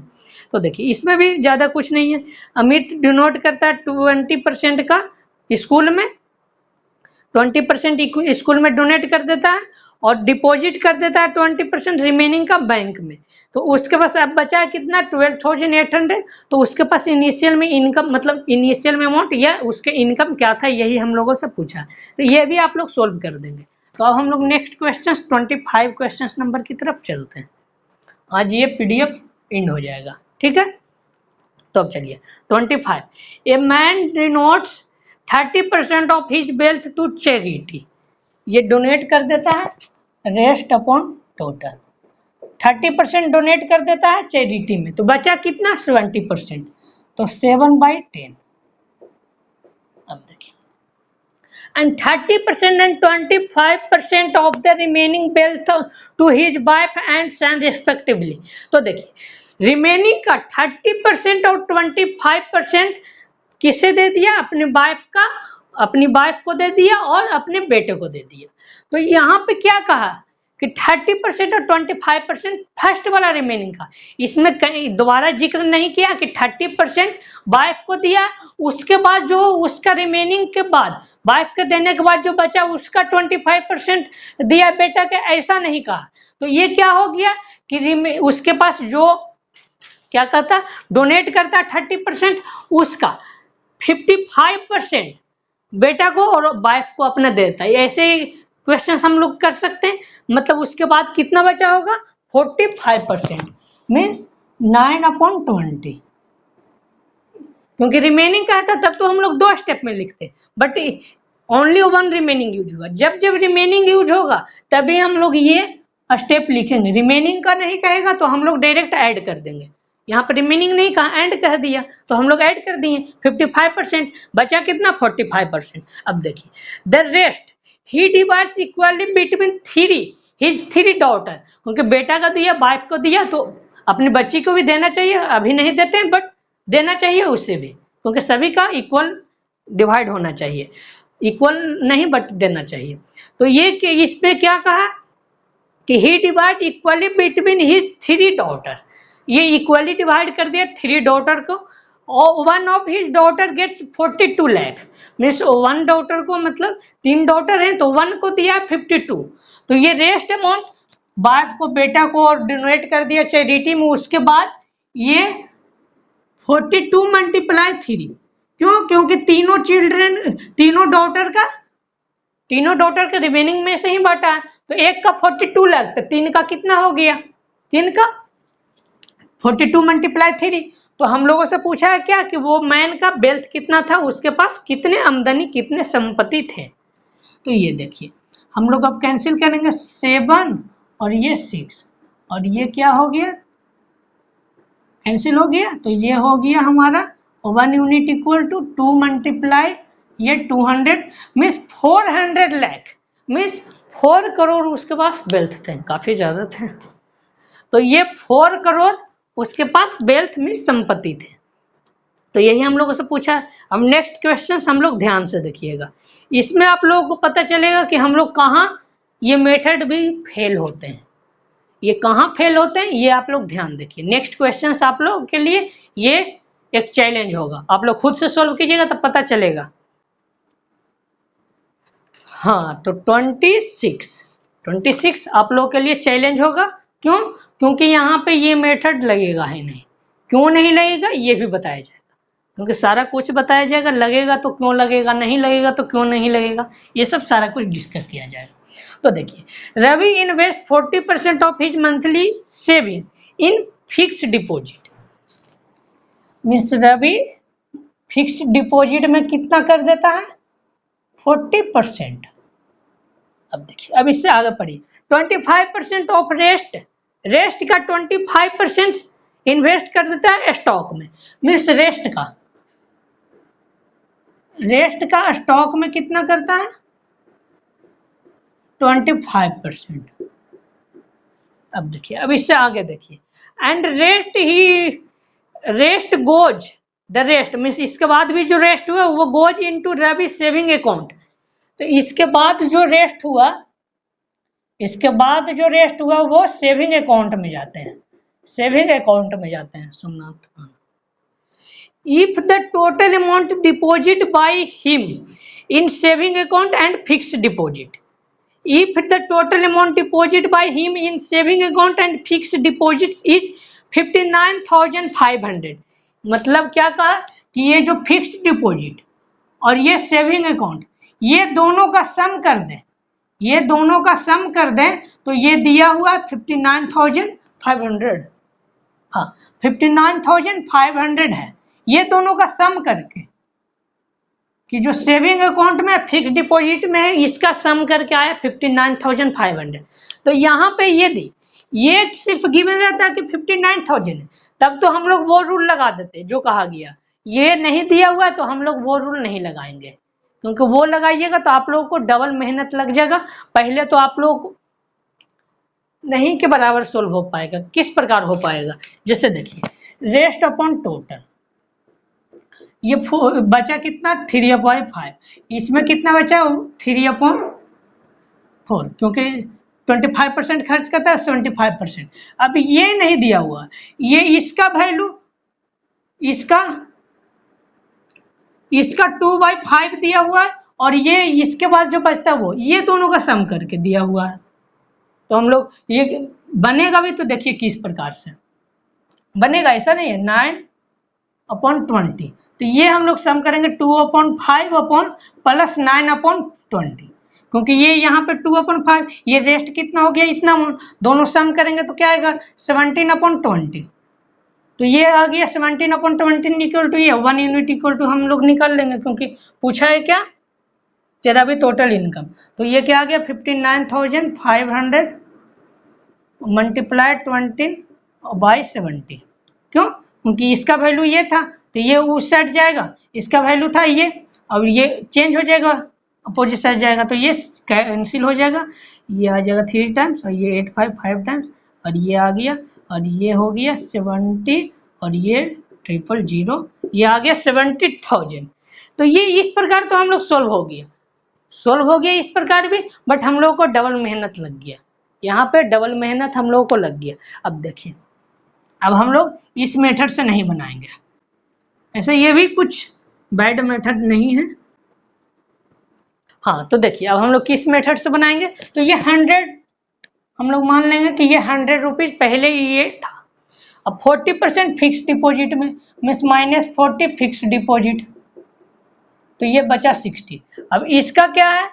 [SPEAKER 1] तो देखिए इसमें भी ज़्यादा कुछ नहीं है। अमित डिनोट करता है 20% का स्कूल में, 20% स्कूल में डोनेट कर देता है और डिपॉजिट कर देता है 20% रिमेनिंग का बैंक में। तो उसके पास अब बचा कितना 12,800। तो उसके पास इनिशियल में इनकम मतलब इनिशियल में अमाउंट या उसके इनकम क्या था यही हम लोगों से पूछा। तो ये भी आप लोग सोल्व कर देंगे। तो अब हम लोग नेक्स्ट क्वेश्चन 25 क्वेश्चन नंबर की तरफ चलते हैं। आज ये PDF एंड हो जाएगा, ठीक है। तो अब चलिए 25 a man donates 30% of his wealth to charity. ये डोनेट कर देता है रेस्ट अपॉन टोटल, 30% डोनेट कर देता है चैरिटी में, तो बचा कितना 70%, तो 7/10। अब देखिए and 30% and 25% of the remaining wealth to his wife and son respectively। तो देखिए रिमेनिंग का 30% और 25% किसे दे दिया, अपने वाइफ का, अपनी वाइफ को दे दिया और अपने बेटे को दे दिया। तो यहाँ पे क्या कहा कि 30% और 25% फर्स्ट वाला रिमेनिंग का, इसमें कहीं दोबारा जिक्र नहीं किया कि 30% वाइफ को दिया, उसके बाद जो उसका रिमेनिंग के बाद वाइफ के देने के बाद जो बचा उसका 25% दिया बेटा के, ऐसा नहीं कहा। तो ये क्या हो गया कि उसके पास जो क्या कहता डोनेट करता 30%, उसका 55% बेटा को और वाइफ को अपना देता है। ऐसे ही क्वेश्चन हम लोग कर सकते हैं। मतलब उसके बाद कितना बचा होगा 45%, मीन्स 9/20। क्योंकि रिमेनिंग का था तब तो हम लोग 2 स्टेप में लिखते, बट ओनली 1 रिमेनिंग यूज हुआ। जब जब रिमेनिंग यूज होगा तभी हम लोग ये स्टेप लिखेंगे। रिमेनिंग का नहीं कहेगा तो हम लोग डायरेक्ट ऐड कर देंगे। यहाँ पर रिमेनिंग नहीं कहा, एंड कह दिया तो हम लोग ऐड कर दिए 55%, बचा कितना 45%। अब देखिए the rest he divides equally between 3 daughter, क्योंकि बेटा का दिया वाइफ को दिया तो अपनी बच्ची को भी देना चाहिए, अभी नहीं देते हैं बट देना चाहिए उससे भी, क्योंकि सभी का इक्वल डिवाइड होना चाहिए, इक्वल नहीं बट देना चाहिए। तो ये कि इस पे क्या कहा कि he divide equally between his 3 daughter, ये इक्वली डिवाइड कर दिया 3 डॉटर को, और 1 of his daughter gets 42 lakh, means 1 daughter को, मतलब 3 डॉटर हैं तो 1 को दिया 52। तो ये रेस्ट अमाउंट वाइफ को बेटा को और डोनेट कर दिया चैरिटी में। उसके बाद ये 42 मल्टीप्लाई 3, क्यों, क्योंकि तीनों डॉटर के रिमेनिंग में से ही बांटा है। तो एक का 42 लाख, तो 3 का कितना हो गया, 3 का 42 मल्टीप्लाई 3। तो हम लोगों से पूछा है क्या कि वो मैन का वेल्थ कितना था, उसके पास कितने आमदनी कितने संपत्ति थे। तो ये देखिए हम लोग अब कैंसिल करेंगे 7 और ये 6 और ये क्या हो गया कैंसिल हो गया, तो ये हो गया हमारा 1 यूनिट इक्वल टू 2 मल्टीप्लाई ये 200 मीन्स 400 लाख मीन्स 4 करोड़ उसके पास वेल्थ थे, काफी ज्यादा थे। तो ये 4 करोड़ उसके पास वेल्थ मीन्स संपत्ति थे। तो यही हम लोगों से पूछा है। अब नेक्स्ट क्वेश्चन हम लोग ध्यान से देखिएगा, इसमें आप लोगों को पता चलेगा कि हम लोग कहाँ ये मेथड भी फेल होते हैं, ये कहाँ फेल होते हैं ये आप लोग ध्यान देखिए। नेक्स्ट क्वेश्चन आप लोग के लिए ये एक चैलेंज होगा, आप लोग खुद से सॉल्व कीजिएगा तब पता चलेगा। हाँ तो 26 आप लोगों के लिए चैलेंज होगा। क्यों? क्योंकि यहाँ पे ये मेथड लगेगा ही नहीं। क्यों नहीं लगेगा ये भी बताया जाएगा, क्योंकि सारा कुछ बताया जाएगा, लगेगा तो क्यों लगेगा, नहीं लगेगा तो क्यों नहीं लगेगा, ये सब सारा कुछ डिस्कस किया जाएगा। तो देखिए, Ravi invest 40% of his monthly saving in fixed deposit. Means Ravi fixed deposit में कितना कर देता है 40%। अब देखिए, अब इससे आगे पढ़िए, 25% ऑफ रेस्ट का 25% इन्वेस्ट कर देता है स्टॉक में। मीन्स रेस्ट का स्टॉक में कितना करता है 25%। अब देखिए, अब इससे आगे देखिए, and rest goes the rest means इसके बाद भी जो रेस्ट हुआ वो goes into Ravi saving account. तो इसके बाद जो रेस्ट हुआ वो सेविंग अकाउंट में जाते हैं, Somnath. If the total amount deposited by him in saving account and fixed deposit, if the total amount deposited by him in saving account and fixed deposits is 59,500, मतलब क्या कहा कि ये जो फिक्स्ड डिपॉजिट और ये सेविंग अकाउंट ये दोनों का सम कर दें तो ये दिया हुआ 59,500। हाँ 59,500 है, ये दोनों का सम करके कि जो सेविंग अकाउंट में फिक्स डिपॉजिट में है इसका सम करके आया 59,500। तो यहाँ पे ये सिर्फ गिवन रहता है कि 59,000 है, तब तो हम लोग वो रूल लगा देते जो कहा गया। ये नहीं दिया हुआ है तो हम लोग वो रूल नहीं लगाएंगे, क्योंकि वो लगाइएगा तो आप लोगों को डबल मेहनत लग जाएगा। पहले तो आप लोग नहीं के बराबर सोल्व हो पाएगा। किस प्रकार हो पाएगा, जैसे देखिए, रेस्ट अपॉन टोटल, ये बचा कितना 3/5, इसमें कितना बचा 3/4, क्योंकि 25% खर्च करता है 75%। अब ये नहीं दिया हुआ, ये इसका वैल्यू इसका 2/5 दिया हुआ है और ये इसके बाद जो बचता है वो ये दोनों का सम करके दिया हुआ है। तो हम लोग ये बनेगा भी तो देखिए किस प्रकार से बनेगा, ऐसा नहीं है 9/20, तो ये हम लोग सम करेंगे 2/5 प्लस 9/20, क्योंकि ये यहाँ पे 2/5, ये रेस्ट कितना हो गया इतना, दोनों सम करेंगे तो क्या आएगा 17/20। तो ये आ गया 17/20 इक्वल टू ये 1 यूनिट इक्वल टू हम लोग निकाल लेंगे, क्योंकि पूछा है क्या तेरा भी टोटल इनकम। तो ये क्या आ गया 59,500 मल्टीप्लाई 20/70। क्यों? क्योंकि इसका वैल्यू ये था तो ये उस साइड जाएगा, इसका वैल्यू था ये, अब ये चेंज हो जाएगा अपोजिट साइड जाएगा, तो ये कैंसिल हो जाएगा, ये आ जाएगा 3 टाइम्स और ये 8 5 टाइम्स और ये आ गया और ये हो गया 70 और ये 000, ये आ गया 70,000। तो ये इस प्रकार तो हम लोग सोल्व हो गया इस प्रकार भी, बट हम लोग को डबल मेहनत लग गया, यहाँ पे डबल मेहनत हम लोगों को लग गया। अब देखिए, अब हम लोग इस मेथड से नहीं बनाएंगे, ऐसे ये भी कुछ बैड मेथड नहीं है। हाँ तो देखिए, अब हम लोग किस मेथड से बनाएंगे, तो ये 100 हम लोग मान लेंगे कि ये 100 रुपीज पहले ये था। अब 40% फिक्स डिपॉजिट में मीन्स -40 फिक्स डिपॉजिट, तो ये बचा 60। अब इसका क्या है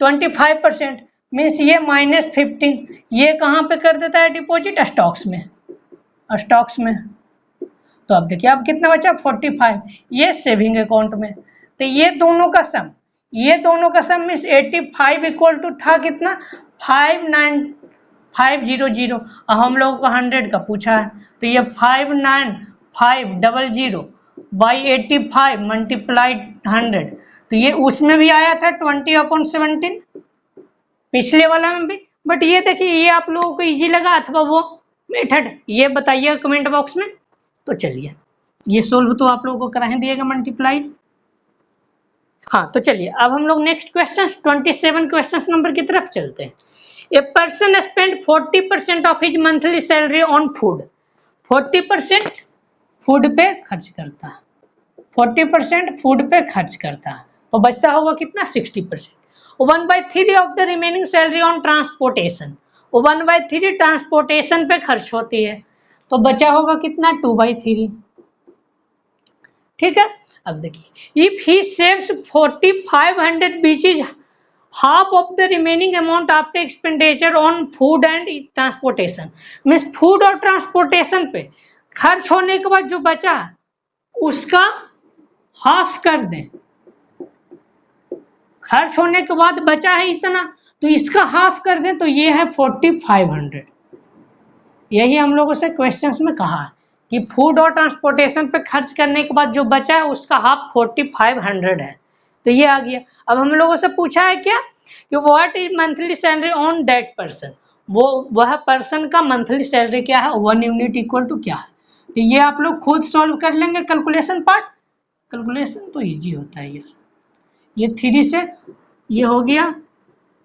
[SPEAKER 1] 25% मीन्स ये -15, ये कहाँ पे कर देता है डिपॉजिट स्टॉक्स में। तो अब देखिए अब कितना बचा 45, ये सेविंग अकाउंट में। तो ये दोनों का सम मीन्स 85 इक्वल टू था कितना 500। अब हम लोगों को 100 का पूछा है, तो ये 59500 बाई 85 मल्टीप्लाइड 100, तो ये उसमें भी आया था 20/17 पिछले वाला में भी। बट ये देखिए ये आप लोगों को इजी लगा अथवा वो मेथड, ये बताइएगा कमेंट बॉक्स में। तो चलिए ये सोल्व तो आप लोगों को करा ही दिएगा मल्टीप्लाई। हाँ तो चलिए अब हम लोग नेक्स्ट क्वेश्चन 27 क्वेश्चन नंबर की तरफ चलते हैं। A person spend 40% of his monthly salary on food. 40% food पे खर्च करता है, 40% फूड पे खर्च करता है, तो बचता होगा कितना 60%। 1/3 of the remaining salary on transportation, 1/3 transportation पे खर्च होती है, तो बचा होगा कितना 2/3। ठीक है, अब देखिए if he saves 4500 which is half of the remaining amount after expenditure on food and transportation, means food और ट्रांसपोर्टेशन पे खर्च होने के बाद जो बचा उसका हाफ कर दें, खर्च होने के बाद बचा है इतना तो इसका हाफ कर दें, तो ये है 4500। यही हम लोगों से क्वेश्चंस में कहा है कि फूड और ट्रांसपोर्टेशन पे खर्च करने के बाद जो बचा है उसका हाफ 4500 है, तो ये आ गया। अब हम लोगों से पूछा है क्या कि what is monthly salary on that person, वह पर्सन का मंथली सैलरी क्या है, 1 यूनिट इक्वल टू क्या है। तो ये आप लोग खुद सॉल्व कर लेंगे कैलकुलेशन पार्ट, कैलकुलेशन तो इजी होता है यार। ये 3 से ये हो गया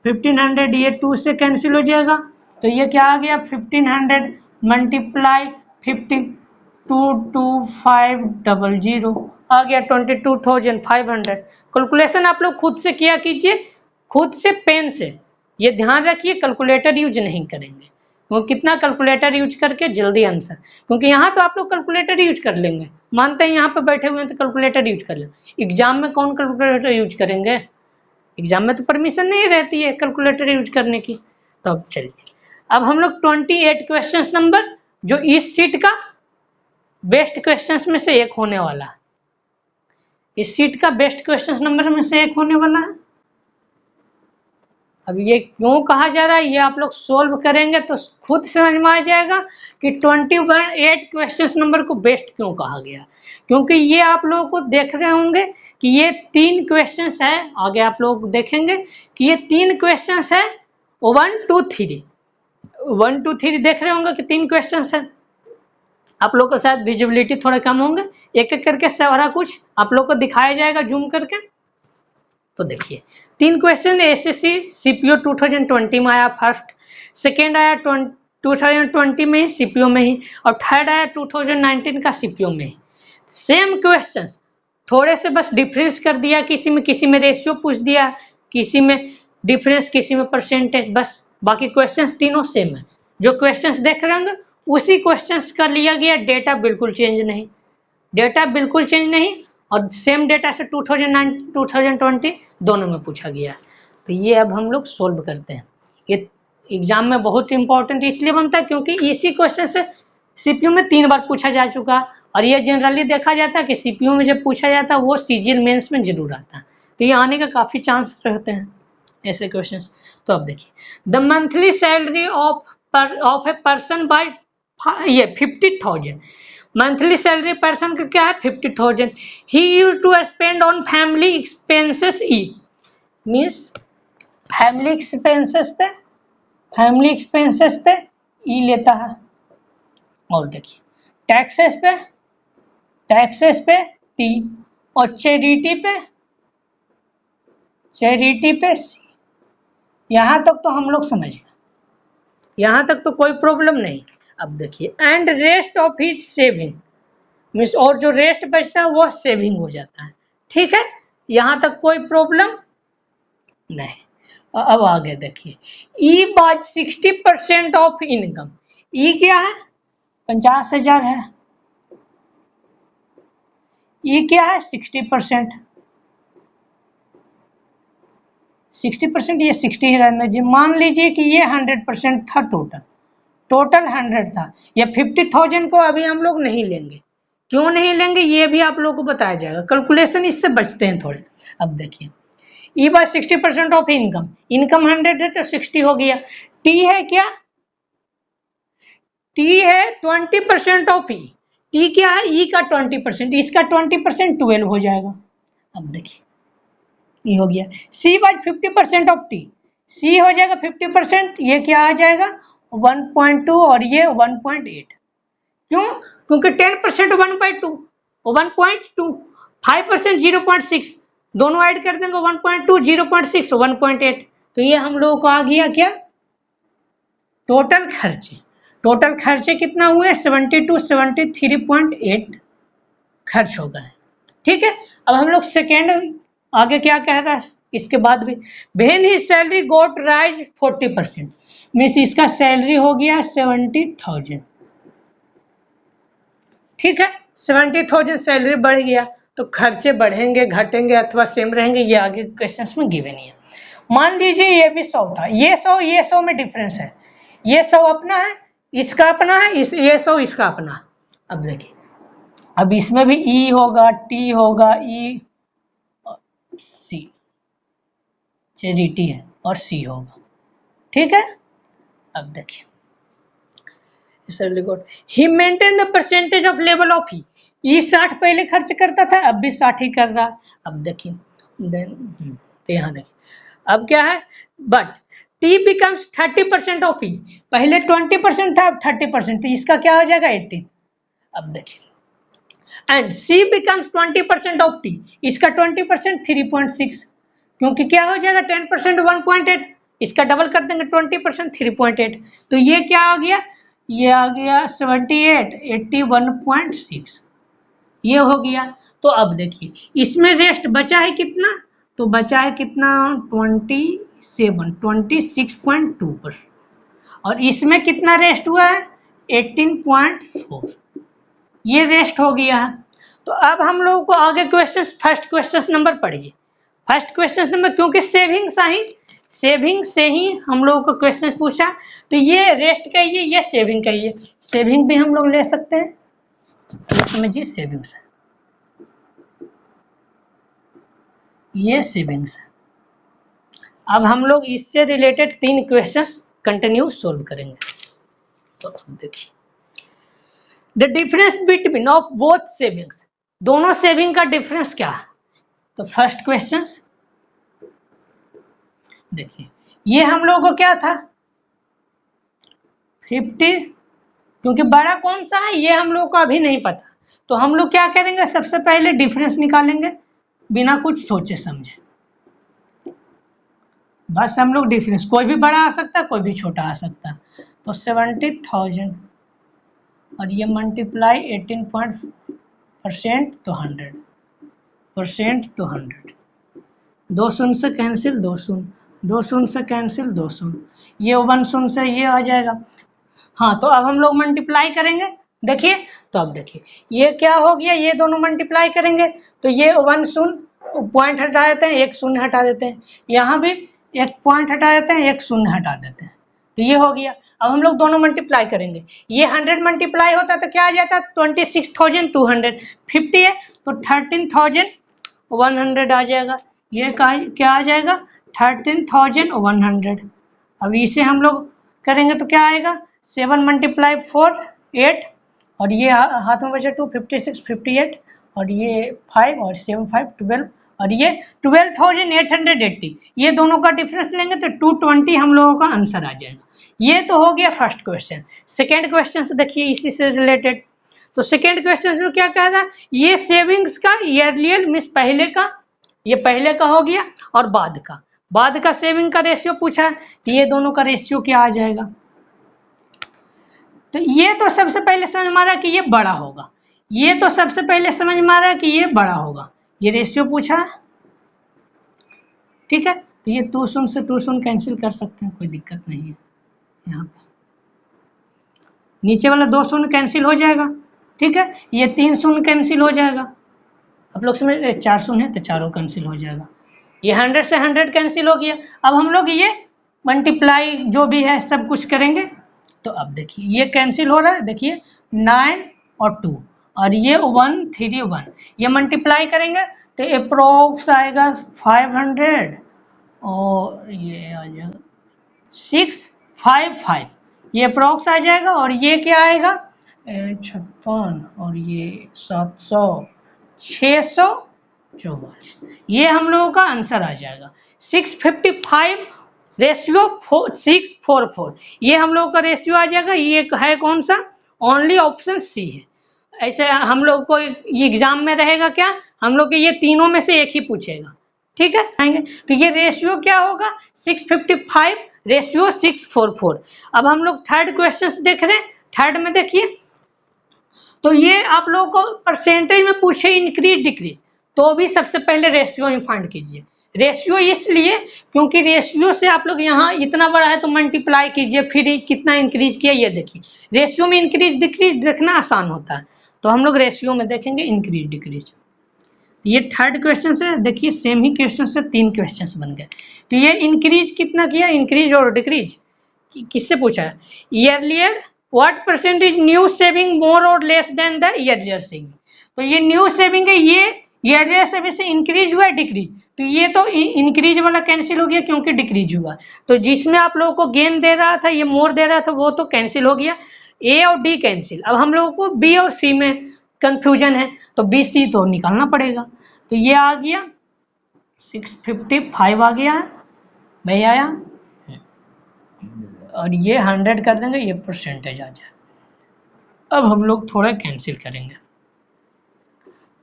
[SPEAKER 1] 1500, ये 2 से कैंसिल हो जाएगा, तो ये क्या आ गया 1500 मल्टीप्लाई 522500 आ गया 22,500। कैलकुलेशन आप लोग खुद से किया कीजिए, खुद से पेन से। ये ध्यान रखिए कैलकुलेटर यूज नहीं करेंगे, वो कितना कैलकुलेटर यूज करके जल्दी आंसर, क्योंकि यहाँ तो आप लोग कैलकुलेटर यूज कर लेंगे, मानते हैं यहाँ पे बैठे हुए हैं तो कैलकुलेटर यूज कर लेंगे। एग्जाम में कौन कैलकुलेटर यूज करेंगे, एग्जाम में तो परमिशन नहीं रहती है कैलकुलेटर यूज करने की। तो अब चलिए अब हम लोग 28 क्वेश्चन नंबर जो इस सीट का बेस्ट क्वेश्चंस में से एक होने वाला है, इस सीट का बेस्ट क्वेश्चन नंबर में से एक होने वाला है। अब ये क्यों कहा जा रहा है ये आप लोग सोल्व करेंगे तो खुद समझ में आ जाएगा कि 28 क्वेश्चन नंबर को बेस्ट क्यों कहा गया, क्योंकि ये आप लोगों को देख रहे होंगे कि ये 3 क्वेश्चन है, आगे आप लोग देखेंगे कि ये 3 क्वेश्चन है 1 2 3, 1 2 3 देख रहे होंगे कि 3 क्वेश्चन है। आप लोग को शायद विजिबिलिटी थोड़ा कम होंगे, एक एक करके सारा कुछ आप लोग को दिखाया जाएगा जूम करके। तो देखिए 3 क्वेश्चन एसएससी सीपीओ 2020 में आया, फर्स्ट, सेकेंड आया 2020 में सीपीओ में ही, और थर्ड आया 2019 का सीपीओ में ही। सेम क्वेश्चन, थोड़े से बस डिफरेंस कर दिया, किसी में रेशियो पूछ दिया, किसी में डिफरेंस, किसी में परसेंटेज, बस बाकी क्वेश्चंस तीनों सेम है। जो क्वेश्चंस देख रहे होंगे उसी क्वेश्चंस का लिया गया, डेटा बिल्कुल चेंज नहीं, डेटा बिल्कुल चेंज नहीं, और सेम डेटा से 2020 दोनों में पूछा गया। तो ये अब हम लोग सोल्व करते हैं। ये एग्जाम में बहुत इंपॉर्टेंट इसलिए बनता है क्योंकि इसी क्वेश्चन से सीपीयू में 3 बार पूछा जा चुका, और ये जनरली देखा जाता है कि सीपीयू में जब पूछा जाता है वो सीजीएल मेंस में जरूर आता है, तो ये आने का काफी चांस रहते हैं ऐसे क्वेश्चंस। तो अब देखिए the monthly salary of a person by ये 50,000, मंथली सैलरी पर्सन का क्या है 50,000, he used to spend on family expenses E, means family expenses पे ई लेता है। और देखिए टैक्सेस पे टी, और चैरिटी पे सी। यहां तक तो हम लोग समझ गए, यहां तक तो कोई प्रॉब्लम नहीं। अब देखिए and rest of his saving, means और जो रेस्ट बचता है वो सेविंग हो जाता है। ठीक है, यहां तक कोई प्रॉब्लम नहीं। अब आगे देखिए ई बाज 60% ऑफ इनकम, ई क्या है 50,000 है, ई क्या है 60%, 60% ये 60 ही रहना जी। मान लीजिए कि ये 100% था, टोटल 100 था, या 50,000 को अभी हम लोग नहीं लेंगे, क्यों नहीं लेंगे ये भी आप लोगों को बताया जाएगा, कैलकुलेशन इससे बचते हैं थोड़े। अब देखिए ई बाय 60% ऑफ इनकम, इनकम 100 है तो 60 हो गया, टी है क्या टी है 20% ऑफ ई, टी क्या है, ई का 20%, इसका 20% 12 हो जाएगा। अब देखिए ये हो गया। सी वाज 50% ऑफ टी, सी हो जाएगा 50%, ये क्या आ जाएगा 1.2 और ये 1.8। क्यों? क्योंकि 10% 1/2, 1.2, 5% 0.6, दोनों ऐड कर देंगे 1.2 0.6 1.8। तो ये हम लोगों को आ गया क्या, टोटल खर्चे। टोटल खर्चे कितना हुए 72 73.8 खर्च हो गए। ठीक है, अब हम लोग सेकेंड आगे क्या कह रहा है इसके बाद भी, when he salary got rise 40%, means इसका सैलरी हो गया 70,000। ठीक है, 70,000 सैलरी बढ़ गया, तो खर्चे बढ़ेंगे घटेंगे अथवा सेम रहेंगे, ये आगे क्वेश्चंस में गिवन है। मान लीजिए ये भी 100 था, ये 100 में डिफरेंस है, ये 100 अपना है, इसका अपना है, ये 100 इसका अपना। अब देखिए, अब इसमें भी ई होगा, टी होगा, ई सी, चैरिटी है और सी होगा। ठीक है, अब देखिए he maintain the percentage of level of E 60 पहले खर्च करता था, अब भी 60 ही कर रहा। अब देखिए तो यहाँ देखिए अब क्या है, बट टी बिकम्स 30% ऑफ ई, पहले 20% था अब 30%, तो इसका क्या हो जाएगा 18। अब देखिए and C becomes 20% of T, इसका 20% 3.6, क्योंकि क्या हो जाएगा 10% 1.8, इसका डबल कर देंगे 20% 3.8, तो ये क्या आ गया, ये आ गया 78 81.6, ये हो गया। तो अब देखिए इसमें रेस्ट बचा है कितना, तो बचा है कितना 26.2 पर, और इसमें कितना रेस्ट हुआ है 18.4, ये रेस्ट हो गया है। तो अब हम लोगों को आगे क्वेश्चन, फर्स्ट क्वेश्चन नंबर पढ़िए। फर्स्ट क्वेश्चन नंबर, क्योंकि सेविंग से ही हम लोगों को क्वेश्चन पूछा, तो ये रेस्ट का ये सेविंग का ये, सेविंग भी हम लोग ले सकते हैं, ये समझिए सेविंग्स है, ये सेविंग्स है। अब हम लोग इससे रिलेटेड 3 क्वेश्चंस कंटिन्यू सोल्व करेंगे। तो देखिए the difference between of both savings, दोनों सेविंग का डिफरेंस क्या है। तो फर्स्ट क्वेश्चन देखिए, ये हम लोगों को क्या था 50, क्योंकि बड़ा कौन सा है ये हम लोग को अभी नहीं पता, तो हम लोग क्या करेंगे सबसे पहले डिफरेंस निकालेंगे बिना कुछ सोचे समझे, बस हम लोग डिफरेंस, कोई भी बड़ा आ सकता है कोई भी छोटा आ सकता है। तो 70,000 और ये मल्टीप्लाई 18% तो 100% तो 100, 2 शून्य से कैंसिल 2 शून्य, 2 शून्य से कैंसिल 2 शून्य, ये 1 शून्य से ये आ जाएगा। हाँ, तो अब हम लोग मल्टीप्लाई करेंगे, देखिए तो अब देखिए ये क्या हो गया, ये दोनों मल्टीप्लाई करेंगे तो ये 1 शून्य पॉइंट हटा देते हैं, 1 शून्य हटा देते हैं, यहाँ भी 1 पॉइंट हटा देते हैं, 1 शून्य हटा देते हैं, तो ये हो गया। अब हम लोग दोनों मल्टीप्लाई करेंगे, ये 100 मल्टीप्लाई होता तो क्या आ जाता 26,200, 50 है तो 13,100 आ जाएगा, ये क्या आ जाएगा 13,100। अब इसे हम लोग करेंगे तो क्या आएगा 7 मल्टीप्लाई 4 8, और ये हाथ में बचा 2 56 58, और ये 5 और 7 5 12, और ये 12,880, ये दोनों का डिफरेंस लेंगे तो 220 हम लोगों का आंसर आ जाएगा। ये तो हो गया फर्स्ट क्वेश्चन। सेकेंड क्वेश्चन से देखिए इसी से रिलेटेड, तो सेकेंड क्वेश्चन में क्या कह रहा है, ये सेविंग्स का ईयरलियल मीन्स पहले का, ये पहले का हो गया, और बाद का सेविंग का रेशियो पूछा है, तो ये दोनों का रेशियो क्या आ जाएगा। तो ये तो सबसे पहले समझ में आ रहा है कि ये बड़ा होगा, ये तो सबसे पहले समझ में आ रहा है कि ये बड़ा होगा, ये रेशियो पूछा है। ठीक है, तो ये 2 शून्य से 2 शून्य कैंसिल कर सकते हैं, कोई दिक्कत नहीं है। यहाँ पे नीचे वाला 2 शून्य कैंसिल हो जाएगा, ठीक है, ये 3 शून्य कैंसिल हो जाएगा, आप लोग समझ रहे 4 शून्य है तो चारों कैंसिल हो जाएगा, ये 100 से 100 कैंसिल हो गया। अब हम लोग ये मल्टीप्लाई जो भी है सब कुछ करेंगे, तो अब देखिए ये कैंसिल हो रहा है, देखिए 9 और 2, और ये 1 3 1, ये मल्टीप्लाई करेंगे तो अप्रोक्स आएगा 500, और ये आ जाएगा 655, ये अप्रॉक्स आ जाएगा, और ये क्या आएगा 56 और ये 700 644, ये हम लोगों का आंसर आ जाएगा 655 रेशियो 644, ये हम लोग का रेशियो आ जाएगा। ये है कौन सा, ओनली ऑप्शन सी है। ऐसे हम लोग को ये एग्जाम में रहेगा क्या, हम लोग के ये तीनों में से एक ही पूछेगा, ठीक है आएंगे। तो ये रेशियो क्या होगा 655 रेशियो 644। अब हम लोग थर्ड क्वेश्चन देख रहे हैं। थर्ड में देखिए, तो ये आप लोगों को परसेंटेज में पूछे इंक्रीज डिक्रीज, तो भी सबसे पहले रेशियो में फाइंड कीजिए। रेशियो इसलिए क्योंकि रेशियो से आप लोग यहाँ इतना बड़ा है तो मल्टीप्लाई कीजिए, फिर कितना इंक्रीज किया ये देखिए। रेशियो में इंक्रीज डिक्रीज देखना आसान होता है, तो हम लोग रेशियो में देखेंगे इंक्रीज डिक्रीज। ये थर्ड क्वेश्चन से देखिए, सेम ही क्वेश्चन से 3 क्वेश्चन बन गए। तो ये इंक्रीज कितना किया, इंक्रीज और डिक्रीज किससे पूछा है, earlier what percentage new saving more or less than the earlier saving. तो ये न्यू सेविंग है, ये ईयरलियर सेविंग से इंक्रीज हुआ है डिक्रीज, तो ये तो इंक्रीज वाला कैंसिल हो गया क्योंकि डिक्रीज हुआ। तो जिसमें आप लोगों को गेन दे रहा था, ये मोर दे रहा था, वो तो कैंसिल हो गया, ए और डी कैंसिल। अब हम लोगों को बी और सी में कंफ्यूजन है, तो बी सी तो निकालना पड़ेगा। तो ये आ गया 655 आ गया है भाई आया, और ये 100 कर देंगे, ये परसेंटेज आ जाए। अब हम लोग थोड़ा कैंसिल करेंगे,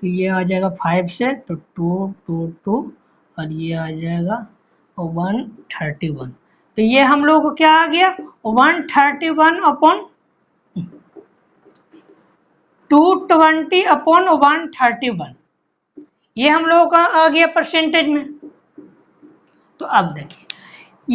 [SPEAKER 1] तो ये आ जाएगा 5 से तो 2 2 2 और ये आ जाएगा 131। तो ये हम लोग को क्या आ गया 131 अपॉन 220 अपॉन 131, ये हम लोगों का आ गया परसेंटेज में। तो अब देखिए,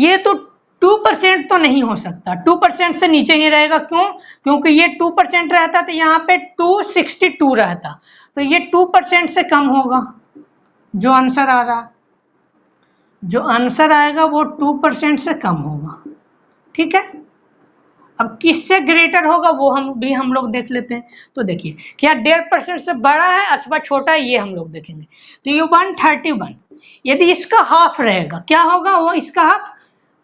[SPEAKER 1] ये तो 2% तो नहीं हो सकता, 2% से नीचे ही रहेगा, क्यों, क्योंकि ये 2% रहता तो यहाँ पे 262 रहता, तो ये 2% से कम होगा। जो आंसर आ रहा, जो आंसर आएगा वो 2% से कम होगा, ठीक है। अब किससे ग्रेटर होगा वो हम लोग देख लेते हैं। तो देखिए, क्या 1.5% से बड़ा है अथवा छोटा है, ये हम लोग देखेंगे। तो ये 131, यदि इसका हाफ रहेगा क्या होगा, वो इसका हाफ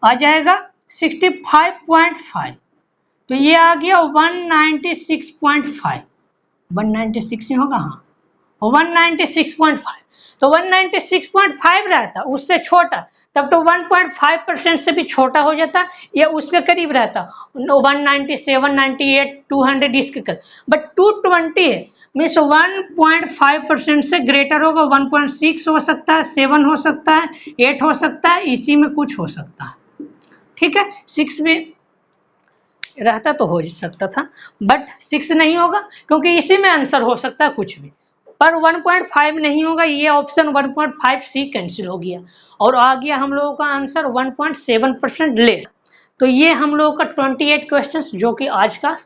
[SPEAKER 1] आ जाएगा 65.5, तो ये आ गया 196.5, 196 ही होगा, हाँ 196.5। तो 196.5 रहता, उससे छोटा तब तो 1.5% से भी छोटा हो जाता, या उसके करीब रहता 197, 98, 200 इसके करीब, बट 220 है, मीन्स 1.5% से ग्रेटर होगा। 1.6 हो सकता है, 7 हो सकता है, 8 हो सकता है, इसी में कुछ हो सकता है, ठीक है। 6 में रहता तो हो सकता था, बट 6 नहीं होगा क्योंकि इसी में आंसर हो सकता है कुछ भी, पर 1.5 नहीं होगा, ये ऑप्शन 1.5 सी कैंसिल हो गया, और आ गया हम लोगों का आंसर 1.7% लेस। तो ये हम लोगों का 28 क्वेश्चंस, जो कि आज का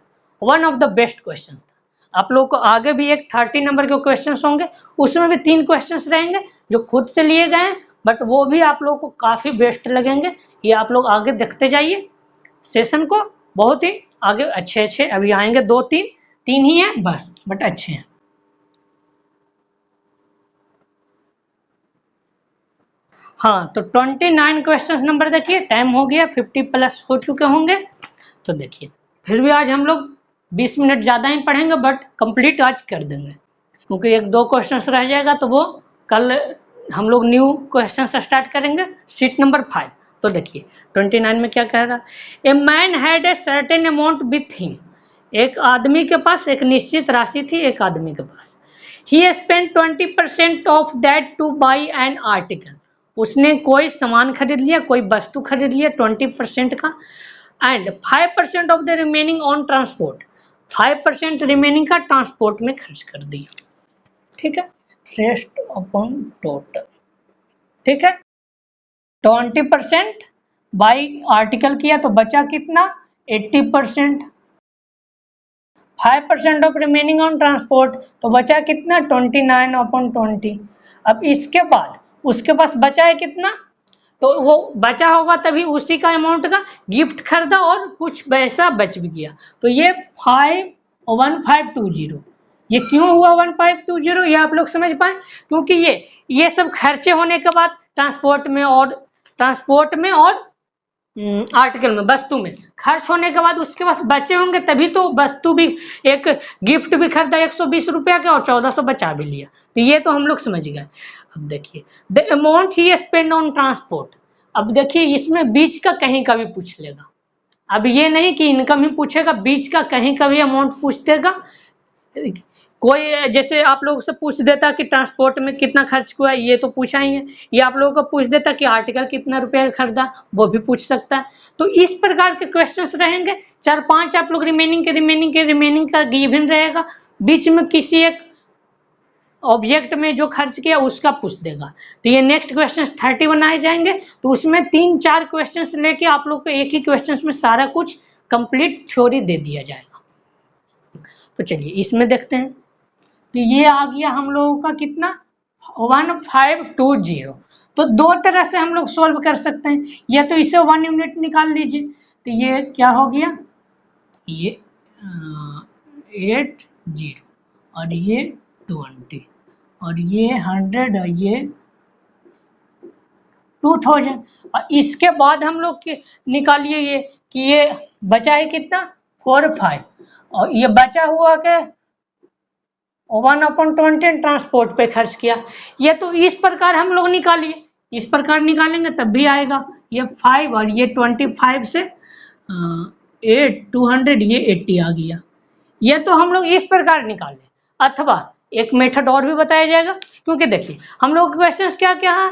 [SPEAKER 1] one of the best questions था। आप लोगों को आगे भी एक 30 नंबर के क्वेश्चंस होंगे, उसमें भी 3 क्वेश्चंस रहेंगे जो खुद से लिए गए हैं, बट वो भी आप लोगों को काफी बेस्ट लगेंगे। ये आप लोग आगे देखते जाइए सेशन को, बहुत ही आगे अच्छे अभी आएंगे, 2-3 ही हैं बस, बट अच्छे हैं। हाँ, तो 29 क्वेश्चन नंबर देखिए, टाइम हो गया 50+ हो चुके होंगे। तो देखिए, फिर भी आज हम लोग 20 मिनट ज़्यादा ही पढ़ेंगे, बट कंप्लीट आज कर देंगे, क्योंकि 1-2 क्वेश्चन रह जाएगा, तो वो कल हम लोग न्यू क्वेश्चन स्टार्ट करेंगे, शीट नंबर 5। तो देखिए 29 में क्या कह रहा है, a man had a certain amount with him, एक आदमी के पास एक निश्चित राशि थी, एक आदमी के पास। He spend 20% of that to buy an article, उसने कोई सामान खरीद लिया, कोई वस्तु खरीद लिया 20% का, and 5% of the remaining on transport, 5% remaining का ट्रांसपोर्ट में खर्च कर दिया, ठीक है। रेस्ट अपॉन टोटल, ठीक है। 20% बाई आर्टिकल किया तो बचा कितना 80%, 5% ऑफ रिमेनिंग ऑन ट्रांसपोर्ट तो बचा कितना 29/20। अब इसके बाद उसके पास बचा है कितना, तो वो बचा होगा तभी उसी का अमाउंट का गिफ्ट खरीदा और कुछ पैसा बच भी गया, तो ये 1520। ये क्यों हुआ 1520, ये आप लोग समझ पाए, क्योंकि ये सब खर्चे होने के बाद ट्रांसपोर्ट में और आर्टिकल में, वस्तु में खर्च होने के बाद उसके पास बचे होंगे, तभी तो वस्तु भी, एक गिफ्ट भी खरीदा 120 रुपया का और 1400 बचा भी लिया। तो ये तो हम लोग समझ गए। अब देखिए the amount he spend on transport. अब देखिए इसमें बीच का कहीं का भी पूछ लेगा। अब ये नहीं कि इनकम ही पूछेगा, बीच का कहीं का भी अमाउंट पूछ देगा। कोई जैसे आप लोगों से पूछ देता कि ट्रांसपोर्ट में कितना खर्च हुआ, ये तो पूछा ही है। ये आप लोगों को पूछ देता कि आर्टिकल कितना रुपया खरीदा, वो भी पूछ सकता है। तो इस प्रकार के क्वेश्चंस रहेंगे। 4-5 आप लोग रिमेनिंग का गिवन रहेगा, बीच में किसी एक ऑब्जेक्ट में जो खर्च किया उसका पूछ देगा। तो ये नेक्स्ट क्वेश्चन 30 बनाए जाएंगे। तो उसमें 3-4 क्वेश्चन लेके आप लोग को एक ही क्वेश्चन में सारा कुछ कंप्लीट थ्योरी दे दिया जाएगा। तो चलिए इसमें देखते हैं। तो ये आ गया हम लोगों का कितना, 1520। तो दो तरह से हम लोग सोल्व कर सकते हैं, या तो इसे 1 यूनिट निकाल लीजिए। तो ये क्या हो गया, ये 80 और ये 20 और ये 100 और ये 2000। और इसके बाद हम लोग निकालिए ये कि ये बचा है कितना 45 और ये बचा हुआ क्या 1/20 ट्रांसपोर्ट पे खर्च किया। ये तो इस प्रकार हम लोग निकालिए, इस प्रकार निकालेंगे तब भी आएगा। ये 5 और ये 25 से 8 200 ये 80 आ गया। ये तो हम लोग इस प्रकार निकालें, अथवा एक मेथड और भी बताया जाएगा। क्योंकि देखिए हम लोग क्वेश्चन क्या क्या है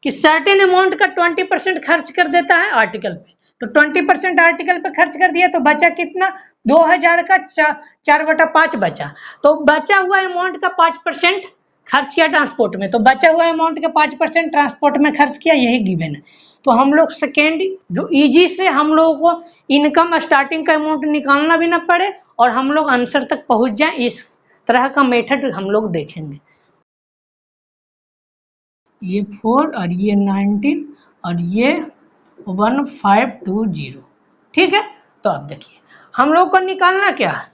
[SPEAKER 1] कि सर्टेन अमाउंट का 20% खर्च कर देता है आर्टिकल पे। तो 20% आर्टिकल पे खर्च कर दिया तो बचा कितना 2000 का 4/5 बचा। तो बचा हुआ अमाउंट का 5% खर्च किया ट्रांसपोर्ट में, तो बचा हुआ अमाउंट का 5% ट्रांसपोर्ट में खर्च किया, यही गिवन है। तो हम लोग सेकेंड जो इजी से हम लोगों को इनकम स्टार्टिंग का अमाउंट निकालना भी ना पड़े और हम लोग आंसर तक पहुंच जाए, इस तरह का मेथड हम लोग देखेंगे। ये 4 और ये 19 और ये 1520। ठीक है। तो अब देखिए हम लोग को निकालना क्या है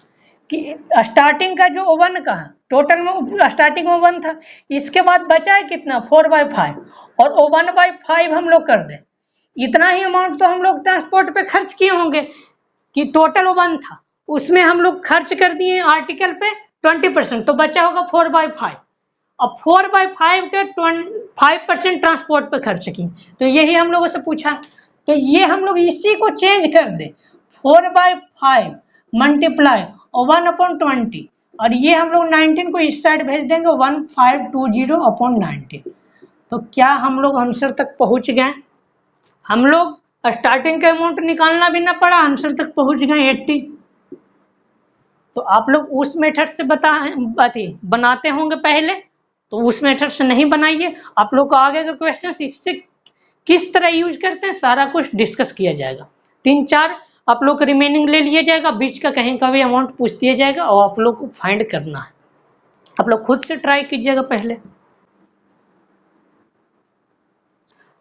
[SPEAKER 1] कि स्टार्टिंग का जो 1 का टोटल में स्टार्टिंग में 1 था, इसके बाद बचा है कितना 4/5 और 1/5 हम लोग कर दें। इतना ही अमाउंट तो हम लोग ट्रांसपोर्ट पे खर्च किए होंगे कि टोटल 1 था, उसमें हम लोग खर्च कर दिए आर्टिकल पे 20%, तो बचा होगा 4/5। अब 4/5 के 5% ट्रांसपोर्ट पे खर्च की, तो यही हम लोगों से पूछा। तो ये हम लोग इसी को चेंज कर दे 4/5 मल्टीप्लाई और 1/20 और ये हम लोग 19 को इस साइड भेज देंगे 1520/19। तो क्या हम लोग आंसर तक पहुंच गए। हम लोग स्टार्टिंग का अमाउंट निकालना भी ना पड़ा, आंसर तक पहुंच गए 80। तो आप लोग उस मेथड से बनाते होंगे पहले, तो उस मेथड से नहीं बनाइए। आप लोग को आगे का क्वेश्चन इससे किस तरह यूज करते हैं सारा कुछ डिस्कस किया जाएगा। 3-4 आप लोग रिमेनिंग ले लिया जाएगा, बीच का कहीं का भी अमाउंट पूछ दिया जाएगा और आप लोग को फाइंड करना है। आप लोग खुद से ट्राई कीजिएगा पहले।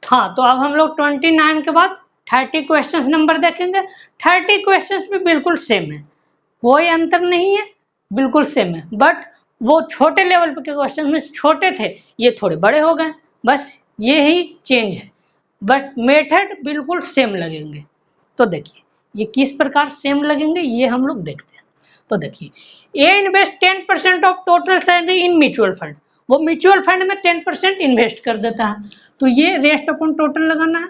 [SPEAKER 1] हाँ, तो अब हम लोग 29 के बाद 30 क्वेश्चन नंबर देखेंगे। 30 क्वेश्चन भी बिल्कुल सेम है, कोई अंतर नहीं है, बिल्कुल सेम है। बट वो छोटे लेवल के क्वेश्चन में छोटे थे, ये थोड़े बड़े हो गए, बस ये ही चेंज है। बट मेथड बिल्कुल सेम लगेंगे। तो देखिए ये किस प्रकार सेम लगेंगे ये हम लोग देखते हैं। तो देखिए A invest 10% of total salary in mutual fund, वो म्यूचुअल फंड में 10% इन्वेस्ट कर देता है। तो ये रेस्ट अपॉन टोटल लगाना है।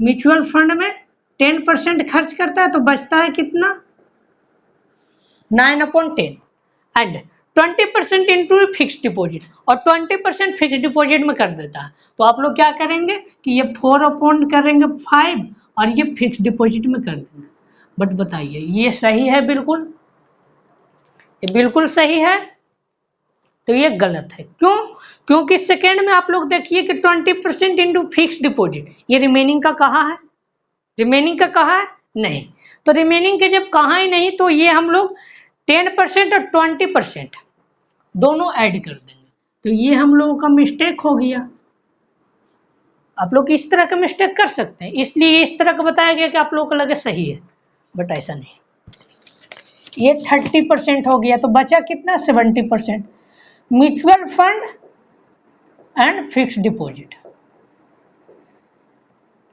[SPEAKER 1] म्यूचुअल फंड में 10% खर्च करता है तो बचता है कितना 9/10 एंड 20% इंटू फिक्स डिपॉजिट और 20% फिक्स डिपॉजिट में कर देता है। तो आप लोग क्या करेंगे कि ये 4/5 करेंगे 5 और ये फिक्स डिपॉजिट में कर देंगे। बट बताइए ये सही है, बिल्कुल ये बिल्कुल सही है, तो ये गलत है। क्यों? क्योंकि सेकेंड में आप लोग देखिए कि 20% इंटू फिक्स डिपॉजिट, ये रिमेनिंग का कहा है, रिमेनिंग का कहा है नहीं। तो रिमेनिंग के जब कहा ही नहीं तो ये हम लोग 10% और 20% दोनों ऐड कर देंगे। तो ये हम लोगों का मिस्टेक हो गया। आप लोग इस तरह का मिस्टेक कर सकते हैं, इसलिए इस तरह का बताया गया कि आप लोगों को लगे सही है, बट ऐसा नहीं। ये 30% हो गया तो बचा कितना 70%। Mutual fund and fix deposit,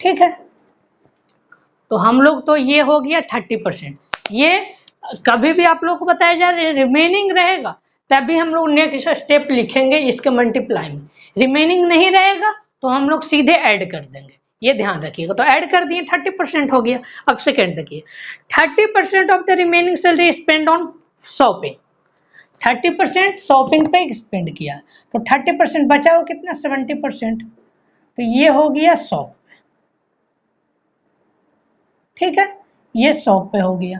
[SPEAKER 1] ठीक है, तो हम लोग तो ये हो गया 30%। ये कभी भी आप लोग को बताया जा रहा है रिमेनिंग रहेगा तभी हम लोग नेक्स्ट स्टेप लिखेंगे इसके मल्टीप्लाई में, रिमेनिंग नहीं रहेगा तो हम लोग सीधे ऐड कर देंगे, ये ध्यान रखिएगा। तो ऐड कर दिए 30% हो गया। अब सेकेंड देखिए, 30% of the remaining salary spend on shopping, 30% shopping पे स्पेंड किया, तो 30% बचा हो कितना 70%, तो ये हो गया 100, ठीक है, ये 100 पे हो गया।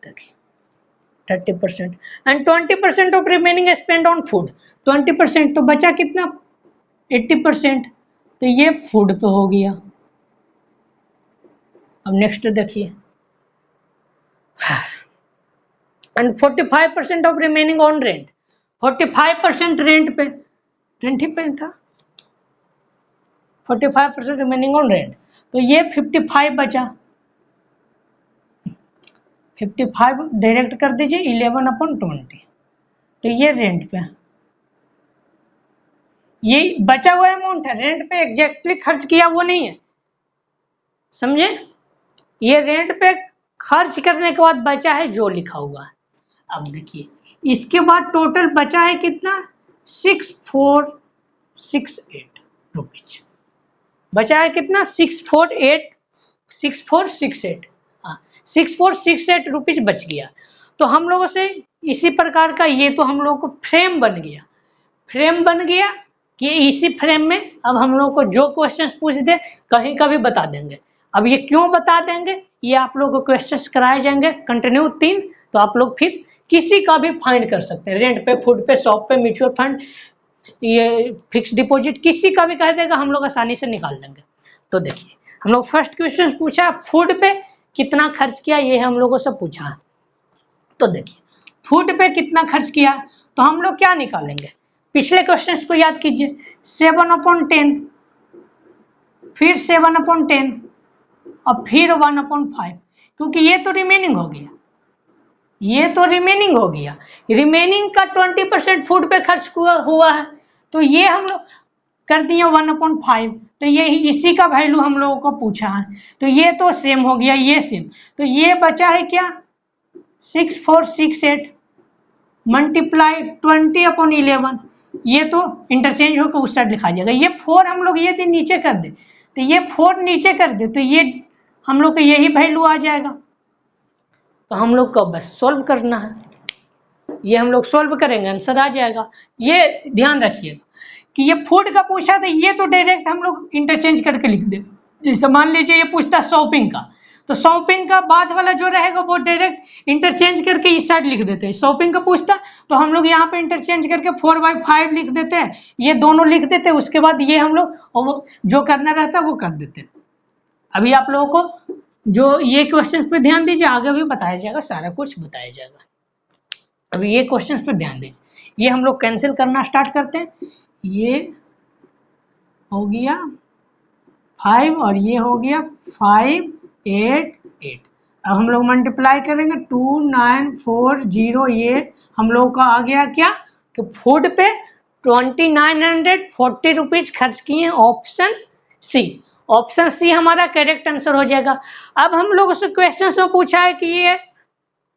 [SPEAKER 1] देखिए 30% and 20% of remaining spend on food, 20% तो बचा कितना 80%, तो ये फूड पे हो गया। अब नेक्स्ट देखिए, and 45% of remaining on rent, 45% rent पे, रेंट ही पे था, 45% रिमेनिंग ऑन रेंट, तो ये 55 बचा, 55 डायरेक्ट कर दीजिए 11/20, तो ये रेंट पे, ये बचा हुआ अमाउंट है, रेंट पे एग्जैक्टली खर्च किया वो नहीं है, समझे, ये रेंट पे खर्च करने के बाद बचा है जो लिखा हुआ है। अब देखिए इसके बाद टोटल बचा है कितना 6468 रुपीज, बचा है कितना 6468, हाँ 6468 रुपीज बच गया। तो हम लोगों से इसी प्रकार का ये तो हम लोग को फ्रेम बन गया, फ्रेम बन गया कि इसी फ्रेम में अब हम लोग को जो क्वेश्चंस पूछ दे कहीं का भी बता देंगे। अब ये क्यों बता देंगे, ये आप लोग को क्वेश्चंस कराए जाएंगे कंटिन्यू 3, तो आप लोग फिर किसी का भी फाइंड कर सकते हैं, रेंट पे, फूड पे, शॉप पे, म्यूचुअल फंड, ये फिक्स डिपॉजिट, किसी का भी कह देगा हम लोग आसानी से निकाल लेंगे। तो देखिए हम लोग फर्स्ट क्वेश्चन पूछा फूड पे कितना खर्च किया, ये हम लोगों से पूछा। तो देखिए फूड पे कितना खर्च किया, तो हम लोग क्या निकालेंगे, पिछले क्वेश्चन को याद कीजिए, 7/10, फिर 7/10 और फिर 1/5, क्योंकि ये तो रिमेनिंग हो गया, ये तो रिमेनिंग हो गया, रिमेनिंग का 20% फूड पे खर्च हुआ है, तो ये हम लोग कर दिए 1/5, तो ये इसी का वैल्यू हम लोगों को पूछा है, तो ये तो सेम हो गया, ये सेम, तो ये बचा है क्या 6468 मल्टीप्लाई 20/11, ये तो इंटरचेंज होकर उस साइड लिखा जाएगा, ये 4 हम लोग ये नीचे कर दे, तो ये 4 नीचे कर दे, तो ये हम लोग का यही वैल्यू आ जाएगा। तो हम लोग को बस सॉल्व करना है, ये हम लोग सॉल्व करेंगे आंसर आ जाएगा। ये ध्यान रखिएगा कि ये फूड का पूछा था, ये तो डायरेक्ट हम लोग इंटरचेंज करके लिख दे, जैसे मान लीजिए ये पूछता शॉपिंग का, तो शॉपिंग का बाद वाला जो रहेगा वो डायरेक्ट इंटरचेंज करके इस साइड लिख देते हैं, शॉपिंग का पूछता तो हम लोग यहाँ पे इंटरचेंज करके 4/5 लिख देते हैं, ये दोनों लिख देते हैं, उसके बाद ये हम लोग जो करना रहता है वो कर देते हैं। अभी आप लोगों को जो ये क्वेश्चन पे ध्यान दीजिए, आगे भी बताया जाएगा, सारा कुछ बताया जाएगा। अभी ये क्वेश्चन पे ध्यान दीजिए, ये हम लोग कैंसिल करना स्टार्ट करते हैं, ये हो गया 5 और ये हो गया 5 8 8, अब हम लोग मल्टीप्लाई करेंगे 2940, ये हम लोग का आ गया क्या कि फूड पे 2940 रुपीज खर्च किए, ऑप्शन सी, ऑप्शन सी हमारा करेक्ट आंसर हो जाएगा। अब हम लोग से क्वेश्चन में पूछा है कि ये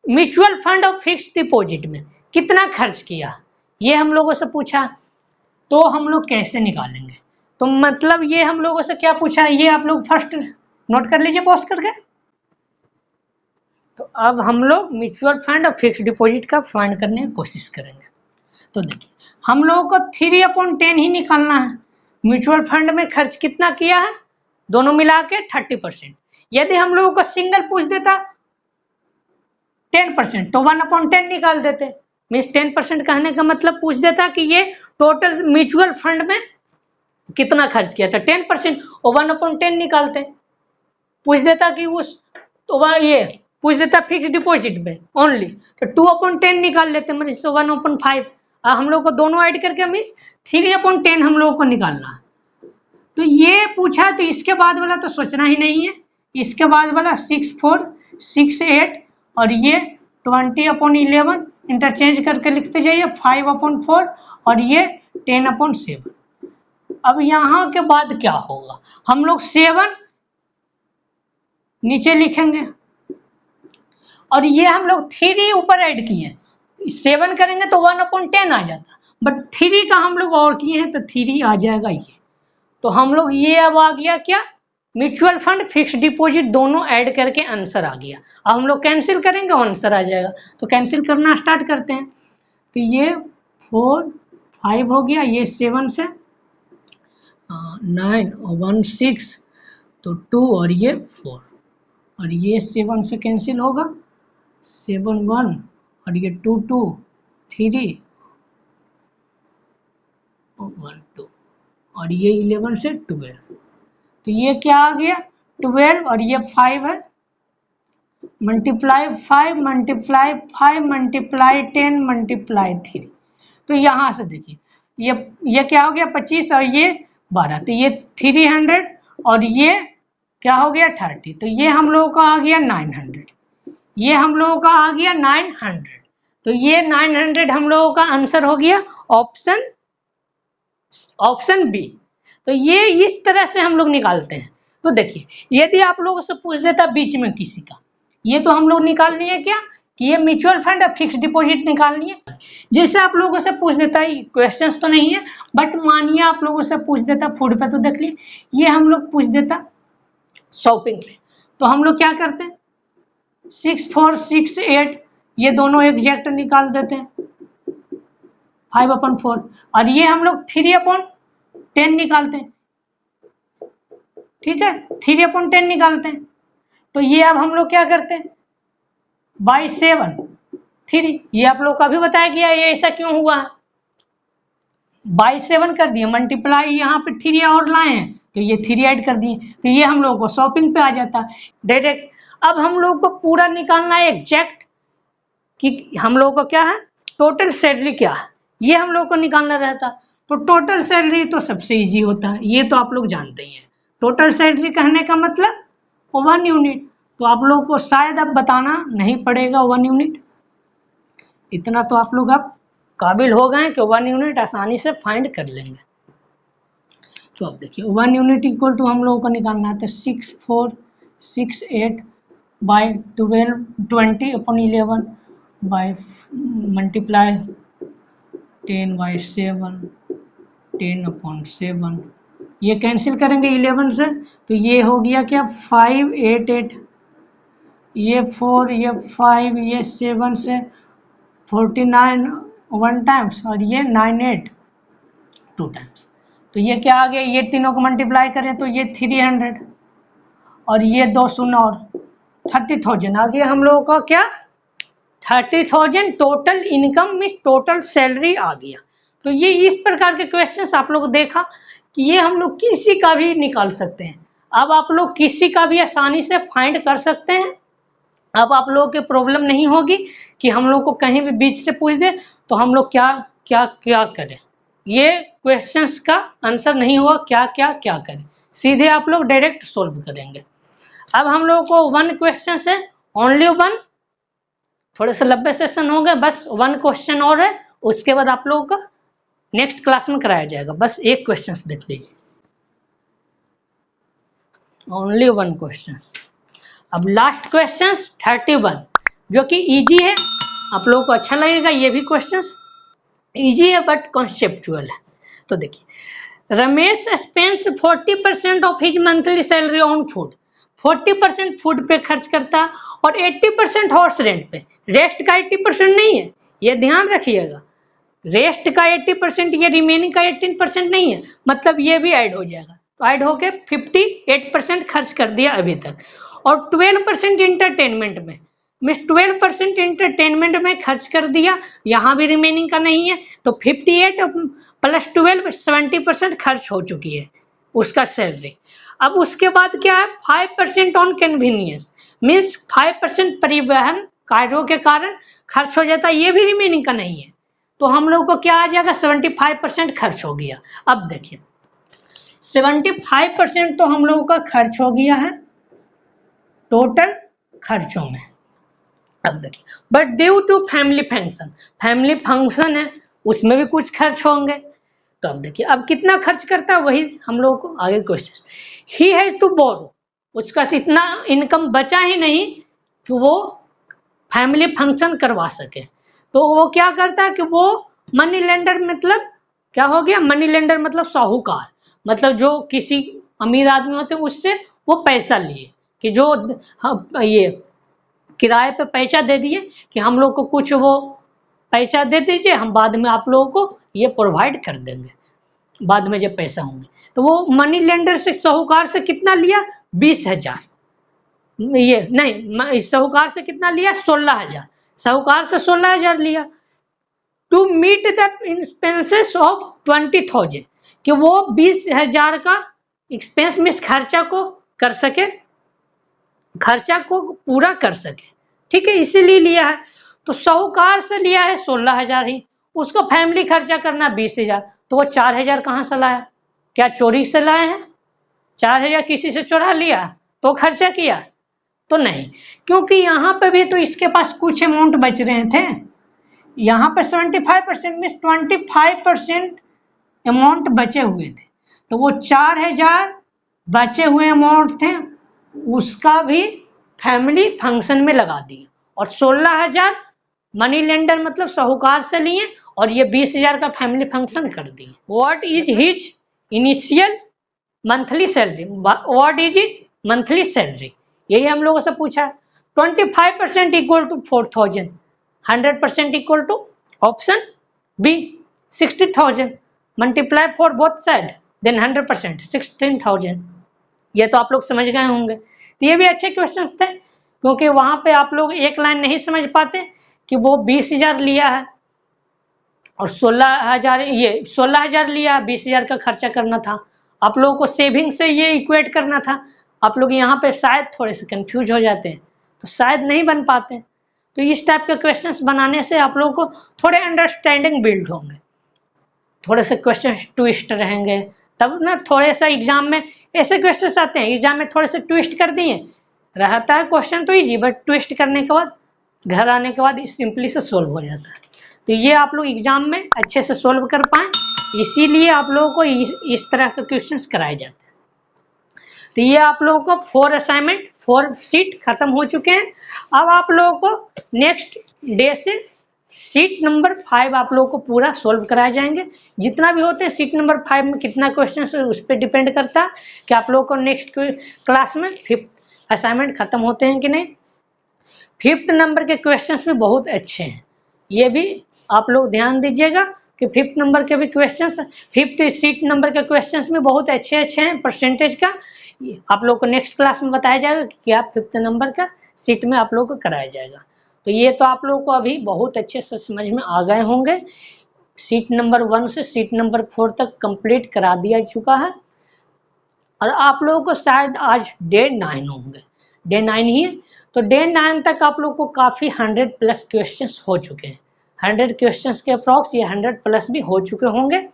[SPEAKER 1] म्यूचुअल फंड और फिक्स डिपॉजिट में कितना खर्च किया, ये हम लोगों से पूछा, तो हम लोग कैसे निकालेंगे, तो मतलब ये हम लोगों से क्या पूछा है, ये आप लोग फर्स्ट नोट कर लीजिए पॉज करके। तो अब हम लोग म्यूचुअल फंड और फिक्स डिपॉजिट का फाइंड करने की कोशिश करेंगे। तो देखिए हम लोगों को 3/10 ही निकालना है, म्यूचुअल फंड में खर्च कितना किया है दोनों मिला के 30%, यदि हम लोगों को सिंगल पूछ देता 10% तो 1/10 निकाल देते, मीन्स 10% कहने का मतलब पूछ देता कि ये टोटल म्यूचुअल फंड में कितना खर्च किया था 10% और 1/10 निकालते, पूछ देता कि उस तो ये पूछ देता फिक्स डिपॉजिट में ओनली, तो 2/10 निकाल लेते, मतलब 1/5, हम लोग को दोनों ऐड करके मीन्स 3/10 हम लोगों को निकालना है। तो ये पूछा तो इसके बाद वाला तो सोचना ही नहीं है, इसके बाद वाला 6468 और ये 20/11 इंटरचेंज करके लिखते जाइए 5/4 और ये 10/7, अब यहाँ के बाद क्या होगा, हम लोग 7 नीचे लिखेंगे और ये हम लोग 3 ऊपर ऐड किए, 7 करेंगे तो 1/10 आ जाता, बट 3 का हम लोग और किए हैं तो 3 आ जाएगा ये। तो हम लोग ये अब आ गया क्या, म्यूचुअल फंड फिक्स्ड डिपॉजिट दोनों ऐड करके आंसर आ गया। अब हम लोग कैंसिल करेंगे आंसर आ जाएगा। तो कैंसिल करना स्टार्ट करते हैं। तो ये 4 5 हो गया, ये 7 से 9 और 1 6 तो 2 और ये 4 और ये 7 से कैंसिल होगा, 7 1 और ये 2 2 3 और 1 2 और ये 11 से 12। तो ये क्या आ गया 12 और ये 5 है, मल्टीप्लाई 5 मल्टीप्लाई 5 मल्टीप्लाई 10 मल्टीप्लाई 3। तो यहाँ से देखिए ये क्या हो गया 25 और ये 12, तो ये 300 और ये क्या हो गया 30। तो ये हम लोगों का आ गया 900, ये हम लोगों का आ गया 900। तो ये 900 हम लोगों का आंसर हो गया ऑप्शन बी। तो ये इस तरह से हम लोग निकालते हैं। तो देखिए यदि आप लोगों से पूछ देता बीच में किसी का, ये तो हम लोग निकालनी है क्या कि ये म्यूचुअल फंड और फिक्स डिपॉजिट निकालनी है। जैसे आप लोगों से पूछ देता है, क्वेश्चंस तो नहीं है बट मानिए आप लोगों से पूछ देता फूड पे, तो देख लिए ये हम लोग पूछ देता शॉपिंग पे, तो हम लोग क्या करते हैं 6 4 6 8 ये दोनों एग्जैक्ट निकाल देते हैं 5/4 और ये हम लोग 3/10 निकालते हैं, ठीक है 3/10 निकालते हैं। तो ये अब हम लोग क्या करते हैं बाई 7 3, ये आप लोग का भी बताया गया ये ऐसा क्यों हुआ है, बाई 7 कर दिए मल्टीप्लाई यहाँ पे 3 और लाए हैं तो ये 3 ऐड कर दिए, तो ये हम लोग को शॉपिंग पे आ जाता डायरेक्ट। अब हम लोग को पूरा निकालना है एग्जैक्ट कि हम लोग को क्या है टोटल सैलरी क्या है, ये हम लोग को निकालना रहता। तो टोटल सैलरी तो सबसे इजी होता है, ये तो आप लोग जानते ही हैं। टोटल सैलरी कहने का मतलब 1 यूनिट, तो आप लोग को शायद अब बताना नहीं पड़ेगा 1 यूनिट, इतना तो आप लोग अब काबिल हो गए कि 1 यूनिट आसानी से फाइंड कर लेंगे। तो अब देखिए 1 यूनिट इक्वल टू हम लोगों को निकालना है तो 6 4 6 8 बाई 12 20/11 बाई मल्टीप्लाई 10/7 10/7, ये कैंसिल करेंगे 11 से तो ये हो गया क्या 5 8 8, ये 4 ये 5 ये 7 से 49 1 टाइम्स और ये 9 8 2 टाइम्स। तो ये क्या आ गया, ये तीनों को मल्टीप्लाई करें तो ये 300 और ये 2 शून्य और 30,000 आ गया हम लोगों का क्या 30,000 total income means total salary आ गया। तो ये इस प्रकार के क्वेश्चंस आप लोग देखा कि ये हम लोग किसी का भी निकाल सकते हैं। अब आप लोग किसी का भी आसानी से फाइंड कर सकते हैं। अब आप लोगों की प्रॉब्लम नहीं होगी कि हम लोग को कहीं भी बीच से पूछ दे तो हम लोग क्या क्या क्या करें, ये क्वेश्चंस का आंसर नहीं हुआ क्या क्या क्या करें, सीधे आप लोग डायरेक्ट सोल्व करेंगे। अब हम लोगों को 1 क्वेश्चन है, ओनली 1, थोड़े से लंबे सेशन हो गए, बस 1 क्वेश्चन और है, उसके बाद आप लोगों का नेक्स्ट क्लास में कराया जाएगा। बस एक क्वेश्चन देख लीजिए, ओनली 1 क्वेश्चन। अब लास्ट क्वेश्चन 31 जो कि इजी है, आप लोगों को अच्छा लगेगा। ये भी क्वेश्चन इजी है बट कॉन्सेप्चुअल है। तो देखिए Ramesh spends 40% of his monthly salary on food, 40% food पे खर्च करता और 80% हॉर्स रेंट पे, रेस्ट का 80% नहीं है, ये ध्यान रखिएगा। रेस्ट का 80% ये रिमेनिंग का 18% नहीं है, मतलब ये भी ऐड हो जाएगा। तो ऐड होके 58% खर्च कर दिया अभी तक, और 12% इंटरटेनमेंट में, मीन्स 12% इंटरटेनमेंट में खर्च कर दिया, यहाँ भी रिमेनिंग का नहीं है। तो 58 प्लस 12 70% खर्च हो चुकी है उसका सैलरी। अब उसके बाद क्या है 5% ऑन कन्वीनियंस, मीन्स 5% परिवहन कार्यों के कारण खर्च हो जाता है, ये भी रिमेनिंग का नहीं है। तो हम लोग को क्या आ जाएगा 75% खर्च हो गया। अब देखिए 75% तो हम लोगों का खर्च हो गया है टोटल खर्चों में। अब देखिए but due to family function, family function है उसमें भी कुछ खर्च होंगे, तो अब देखिए अब कितना खर्च करता है वही हम लोगों को आगे question. He has to borrow, उसका इतना इनकम बचा ही नहीं कि वो फैमिली फंक्शन करवा सके, तो वो क्या करता है कि वो मनी लेंडर, मतलब क्या हो गया, मनी लेंडर मतलब साहूकार, मतलब जो किसी अमीर आदमी होते हैं उससे वो पैसा लिए कि जो ये किराए पे पैसा दे दिए कि हम लोग को कुछ वो पैसा दे दीजिए, हम बाद में आप लोगों को ये प्रोवाइड कर देंगे बाद में जब पैसा होंगे। तो वो मनी लेंडर से साहूकार से कितना लिया, 20,000, ये नहीं साहूकार से कितना लिया, 16,000, साहूकार से 16,000 लिया। To meet the expenses of 20,000, कि वो 20,000 का एक्सपेंस में खर्चा को कर सके, खर्चा को पूरा कर सके, ठीक है, इसीलिए लिया है। तो साहूकार से लिया है 16,000 ही, उसको फैमिली खर्चा करना 20,000, तो वो 4,000 कहाँ से लाया, क्या चोरी से लाए हैं, 4,000 किसी से चुरा लिया तो खर्चा किया, तो नहीं, क्योंकि यहाँ पे भी तो इसके पास कुछ अमाउंट बच रहे थे, यहाँ पे 75% में 25% अमाउंट बचे हुए थे, तो वो 4,000 बचे हुए अमाउंट थे उसका भी फैमिली फंक्शन में लगा दिए, और 16,000 मनी लेंडर मतलब साहूकार से लिए, और ये 20,000 का फैमिली फंक्शन कर दिए। What is his initial monthly salary, what is monthly salary, यही हम लोगों से पूछा है। 25% equal to 4,000, 100% equal to option B 60,000, multiply for both side then 100% 16,000। ये तो आप लोग समझ गए होंगे। तो ये भी अच्छे क्वेश्चंस थे, क्योंकि वहां पे आप लोग एक लाइन नहीं समझ पाते कि वो 20,000 लिया है और 16,000, ये 16,000 लिया, 20,000 का खर्चा करना था, आप लोगों को सेविंग से ये इक्वेट करना था। आप लोग यहाँ पे शायद थोड़े से कंफ्यूज हो जाते हैं, तो शायद नहीं बन पाते। तो इस टाइप के क्वेश्चंस बनाने से आप लोगों को थोड़े अंडरस्टैंडिंग बिल्ड होंगे, थोड़े से क्वेश्चन ट्विस्ट रहेंगे, तब ना थोड़े सा एग्जाम में ऐसे क्वेश्चन आते हैं, एग्जाम में थोड़े से ट्विस्ट कर दिए, रहता है क्वेश्चन तो इजी, बट ट्विस्ट करने के बाद घर आने के बाद सिंपली से सोल्व हो जाता है। तो ये आप लोग एग्जाम में अच्छे से सोल्व कर पाए, इसीलिए आप लोगों को इस तरह के क्वेश्चंस कराए जाते हैं। तो ये आप लोगों को 4 असाइनमेंट 4 सीट खत्म हो चुके हैं। अब आप लोगों को नेक्स्ट डे से सीट नंबर 5 आप लोगों को पूरा सोल्व कराए जाएंगे। जितना भी होते हैं सीट नंबर 5 में कितना क्वेश्चन है उस पर डिपेंड करता है कि आप लोगों को नेक्स्ट क्लास में 5th असाइनमेंट खत्म होते हैं कि नहीं। 5th नंबर के क्वेश्चंस भी बहुत अच्छे हैं, ये भी आप लोग ध्यान दीजिएगा कि 5th नंबर के भी क्वेश्चंस, 5th सीट नंबर के क्वेश्चंस में बहुत अच्छे हैं परसेंटेज का। आप लोग को नेक्स्ट क्लास में बताया जाएगा कि क्या 5th नंबर का सीट में आप लोग को कराया जाएगा। तो ये तो आप लोगों को अभी बहुत अच्छे से समझ में आ गए होंगे। सीट नंबर 1 से सीट नंबर 4 तक कंप्लीट करा दिया चुका है, और आप लोगों को शायद आज डे 9 होंगे, डे 9 ही है, तो डे 9 तक आप लोग को काफ़ी 100+ क्वेश्चंस हो चुके हैं। 100 क्वेश्चंस के अप्रॉक्स ये 100+ भी हो चुके होंगे।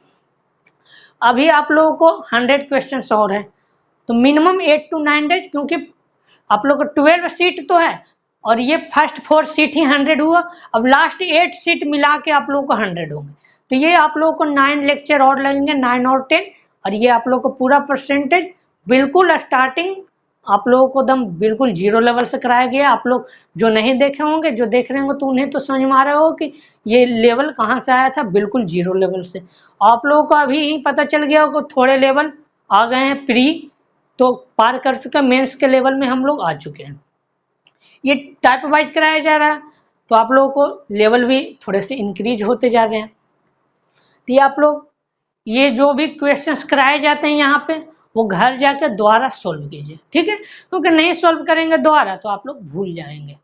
[SPEAKER 1] अभी आप लोगों को 100 क्वेश्चंस और है, तो मिनिमम 8 to 9 डेज, क्योंकि आप लोग को 12 सीट तो है और ये फर्स्ट 4 सीट ही 100 हुआ, अब लास्ट 8 सीट मिला के आप लोगों को 100 होंगे। तो ये आप लोगों को 9 लेक्चर और लगेंगे, 9 और 10, और ये आप लोग को पूरा परसेंटेज बिल्कुल स्टार्टिंग आप लोगों को दम बिल्कुल 0 लेवल से कराया गया। आप लोग जो नहीं देखे होंगे, जो देख रहे होंगे तो उन्हें तो समझ में आ रहा हो कि ये लेवल कहाँ से आया था, बिल्कुल 0 लेवल से। आप लोगों को अभी ही पता चल गया होगा, थोड़े लेवल आ गए हैं, प्री तो पार कर चुके हैं, मेंस के लेवल में हम लोग आ चुके हैं। ये टाइप वाइज कराया जा रहा है, तो आप लोगों को लेवल भी थोड़े से इंक्रीज होते जा रहे हैं। तो ये आप लोग ये जो भी क्वेश्चंस कराए जाते हैं यहाँ पे, वो घर जाकर दोबारा सोल्व कीजिए, ठीक है, क्योंकि नहीं सोल्व करेंगे दोबारा तो आप लोग भूल जाएंगे,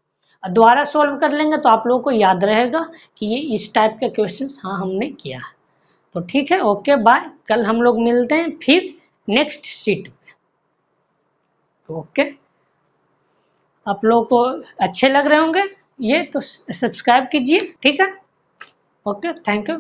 [SPEAKER 1] और दोबारा सोल्व कर लेंगे तो आप लोगों को याद रहेगा कि ये इस टाइप के क्वेश्चंस हाँ हमने किया है। तो ठीक है, ओके बाय, कल हम लोग मिलते हैं फिर नेक्स्ट सीट पे। ओके, आप लोगों को अच्छे लग रहे होंगे ये, तो सब्सक्राइब कीजिए, ठीक है, ओके, थैंक यू।